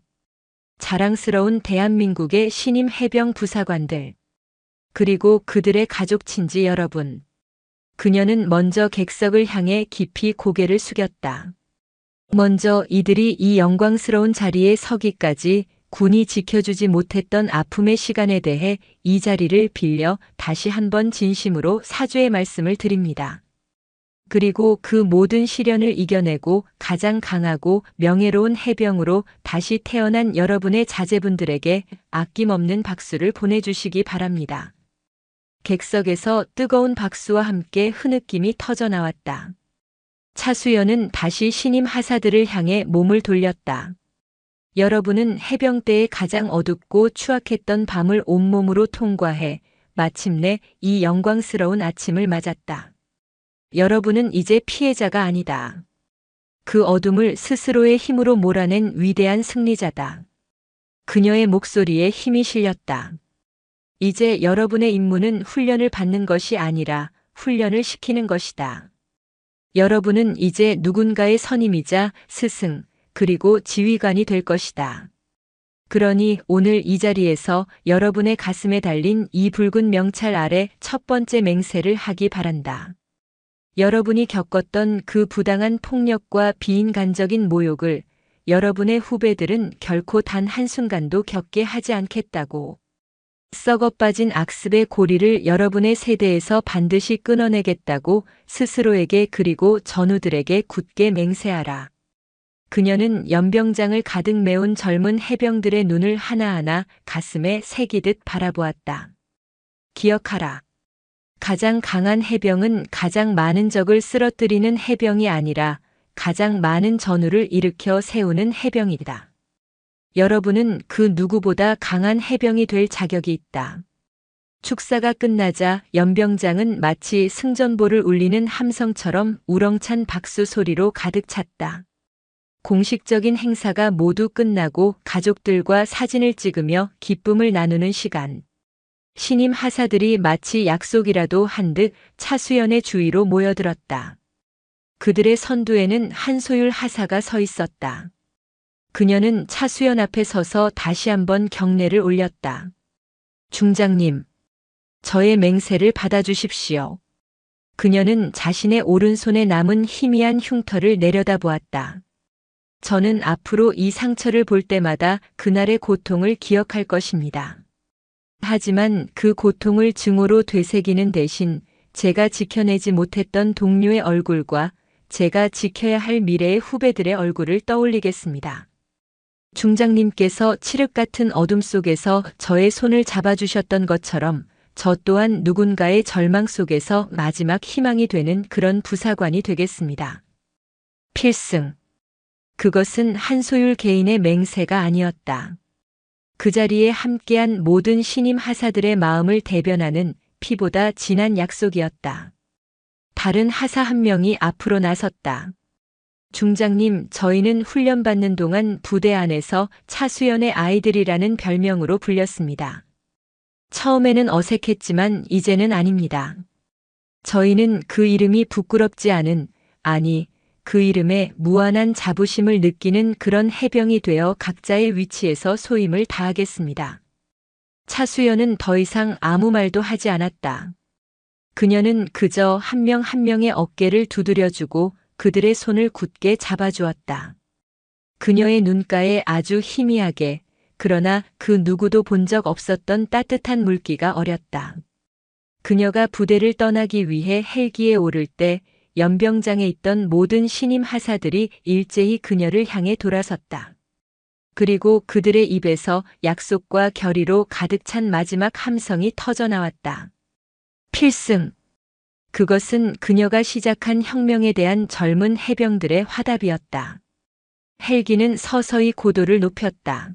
자랑스러운 대한민국의 신임 해병 부사관들, 그리고 그들의 가족 친지 여러분. 그녀는 먼저 객석을 향해 깊이 고개를 숙였다. 먼저 이들이 이 영광스러운 자리에 서기까지 군이 지켜주지 못했던 아픔의 시간에 대해 이 자리를 빌려 다시 한번 진심으로 사죄의 말씀을 드립니다. 그리고 그 모든 시련을 이겨내고 가장 강하고 명예로운 해병으로 다시 태어난 여러분의 자제분들에게 아낌없는 박수를 보내주시기 바랍니다. 객석에서 뜨거운 박수와 함께 흐느낌이 터져나왔다. 차수연은 다시 신임 하사들을 향해 몸을 돌렸다. 여러분은 해병 때의 가장 어둡고 추악했던 밤을 온몸으로 통과해 마침내 이 영광스러운 아침을 맞았다. 여러분은 이제 피해자가 아니다. 그 어둠을 스스로의 힘으로 몰아낸 위대한 승리자다. 그녀의 목소리에 힘이 실렸다. 이제 여러분의 임무는 훈련을 받는 것이 아니라 훈련을 시키는 것이다. 여러분은 이제 누군가의 선임이자 스승, 그리고 지휘관이 될 것이다. 그러니 오늘 이 자리에서 여러분의 가슴에 달린 이 붉은 명찰 아래 첫 번째 맹세를 하기 바란다. 여러분이 겪었던 그 부당한 폭력과 비인간적인 모욕을 여러분의 후배들은 결코 단 한순간도 겪게 하지 않겠다고. 썩어 빠진 악습의 고리를 여러분의 세대에서 반드시 끊어내겠다고 스스로에게 그리고 전우들에게 굳게 맹세하라. 그녀는 연병장을 가득 메운 젊은 해병들의 눈을 하나하나 가슴에 새기듯 바라보았다. 기억하라. 가장 강한 해병은 가장 많은 적을 쓰러뜨리는 해병이 아니라 가장 많은 전우를 일으켜 세우는 해병이다. 여러분은 그 누구보다 강한 해병이 될 자격이 있다. 축사가 끝나자 연병장은 마치 승전보를 울리는 함성처럼 우렁찬 박수 소리로 가득 찼다. 공식적인 행사가 모두 끝나고 가족들과 사진을 찍으며 기쁨을 나누는 시간. 신임 하사들이 마치 약속이라도 한 듯 차수연의 주위로 모여들었다. 그들의 선두에는 한소율 하사가 서 있었다. 그녀는 차수연 앞에 서서 다시 한번 경례를 올렸다. 중장님, 저의 맹세를 받아주십시오. 그녀는 자신의 오른손에 남은 희미한 흉터를 내려다보았다. 저는 앞으로 이 상처를 볼 때마다 그날의 고통을 기억할 것입니다. 하지만 그 고통을 증오로 되새기는 대신 제가 지켜내지 못했던 동료의 얼굴과 제가 지켜야 할 미래의 후배들의 얼굴을 떠올리겠습니다. 중장님께서 칠흑 같은 어둠 속에서 저의 손을 잡아주셨던 것처럼 저 또한 누군가의 절망 속에서 마지막 희망이 되는 그런 부사관이 되겠습니다. 필승. 그것은 한소율 개인의 맹세가 아니었다. 그 자리에 함께한 모든 신임 하사들의 마음을 대변하는 피보다 진한 약속이었다. 다른 하사 한 명이 앞으로 나섰다. 중장님, 저희는 훈련받는 동안 부대 안에서 차수연의 아이들이라는 별명으로 불렸습니다. 처음에는 어색했지만 이제는 아닙니다. 저희는 그 이름이 부끄럽지 않은, 아니, 그 이름에 무한한 자부심을 느끼는 그런 해병이 되어 각자의 위치에서 소임을 다하겠습니다. 차수연은 더 이상 아무 말도 하지 않았다. 그녀는 그저 한 명 한 명의 어깨를 두드려주고 그들의 손을 굳게 잡아주었다. 그녀의 눈가에 아주 희미하게, 그러나 그 누구도 본 적 없었던 따뜻한 물기가 어렸다. 그녀가 부대를 떠나기 위해 헬기에 오를 때 연병장에 있던 모든 신임 하사들이 일제히 그녀를 향해 돌아섰다. 그리고 그들의 입에서 약속과 결의로 가득 찬 마지막 함성이 터져나왔다. 필승. 그것은 그녀가 시작한 혁명에 대한 젊은 해병들의 화답이었다. 헬기는 서서히 고도를 높였다.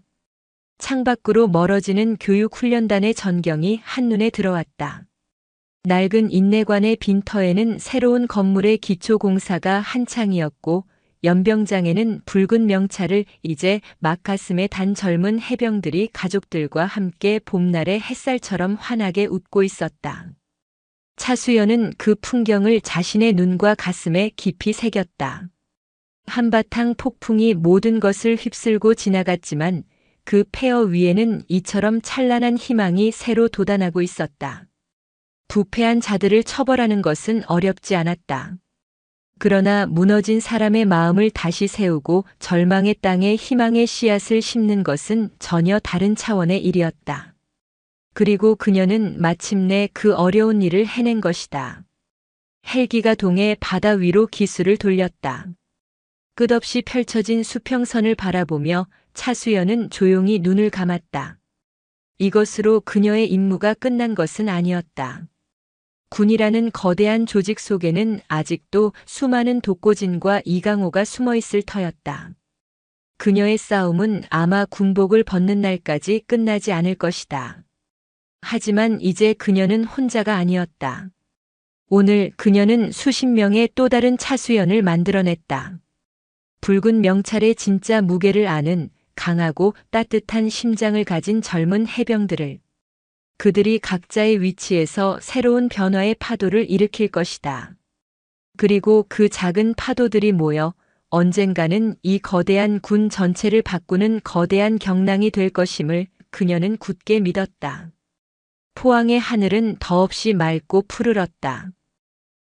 창밖으로 멀어지는 교육훈련단의 전경이 한눈에 들어왔다. 낡은 인내관의 빈터에는 새로운 건물의 기초공사가 한창이었고 연병장에는 붉은 명찰을 이제 막 가슴에 단 젊은 해병들이 가족들과 함께 봄날의 햇살처럼 환하게 웃고 있었다. 차수연은 그 풍경을 자신의 눈과 가슴에 깊이 새겼다. 한바탕 폭풍이 모든 것을 휩쓸고 지나갔지만 그 폐허 위에는 이처럼 찬란한 희망이 새로 돋아나고 있었다. 부패한 자들을 처벌하는 것은 어렵지 않았다. 그러나 무너진 사람의 마음을 다시 세우고 절망의 땅에 희망의 씨앗을 심는 것은 전혀 다른 차원의 일이었다. 그리고 그녀는 마침내 그 어려운 일을 해낸 것이다. 헬기가 동해 바다 위로 기수를 돌렸다. 끝없이 펼쳐진 수평선을 바라보며 차수연은 조용히 눈을 감았다. 이것으로 그녀의 임무가 끝난 것은 아니었다. 군이라는 거대한 조직 속에는 아직도 수많은 독고진과 이강호가 숨어 있을 터였다. 그녀의 싸움은 아마 군복을 벗는 날까지 끝나지 않을 것이다. 하지만 이제 그녀는 혼자가 아니었다. 오늘 그녀는 수십 명의 또 다른 차수연을 만들어냈다. 붉은 명찰의 진짜 무게를 아는 강하고 따뜻한 심장을 가진 젊은 해병들을. 그들이 각자의 위치에서 새로운 변화의 파도를 일으킬 것이다. 그리고 그 작은 파도들이 모여 언젠가는 이 거대한 군 전체를 바꾸는 거대한 경랑이 될 것임을 그녀는 굳게 믿었다. 포항의 하늘은 더없이 맑고 푸르렀다.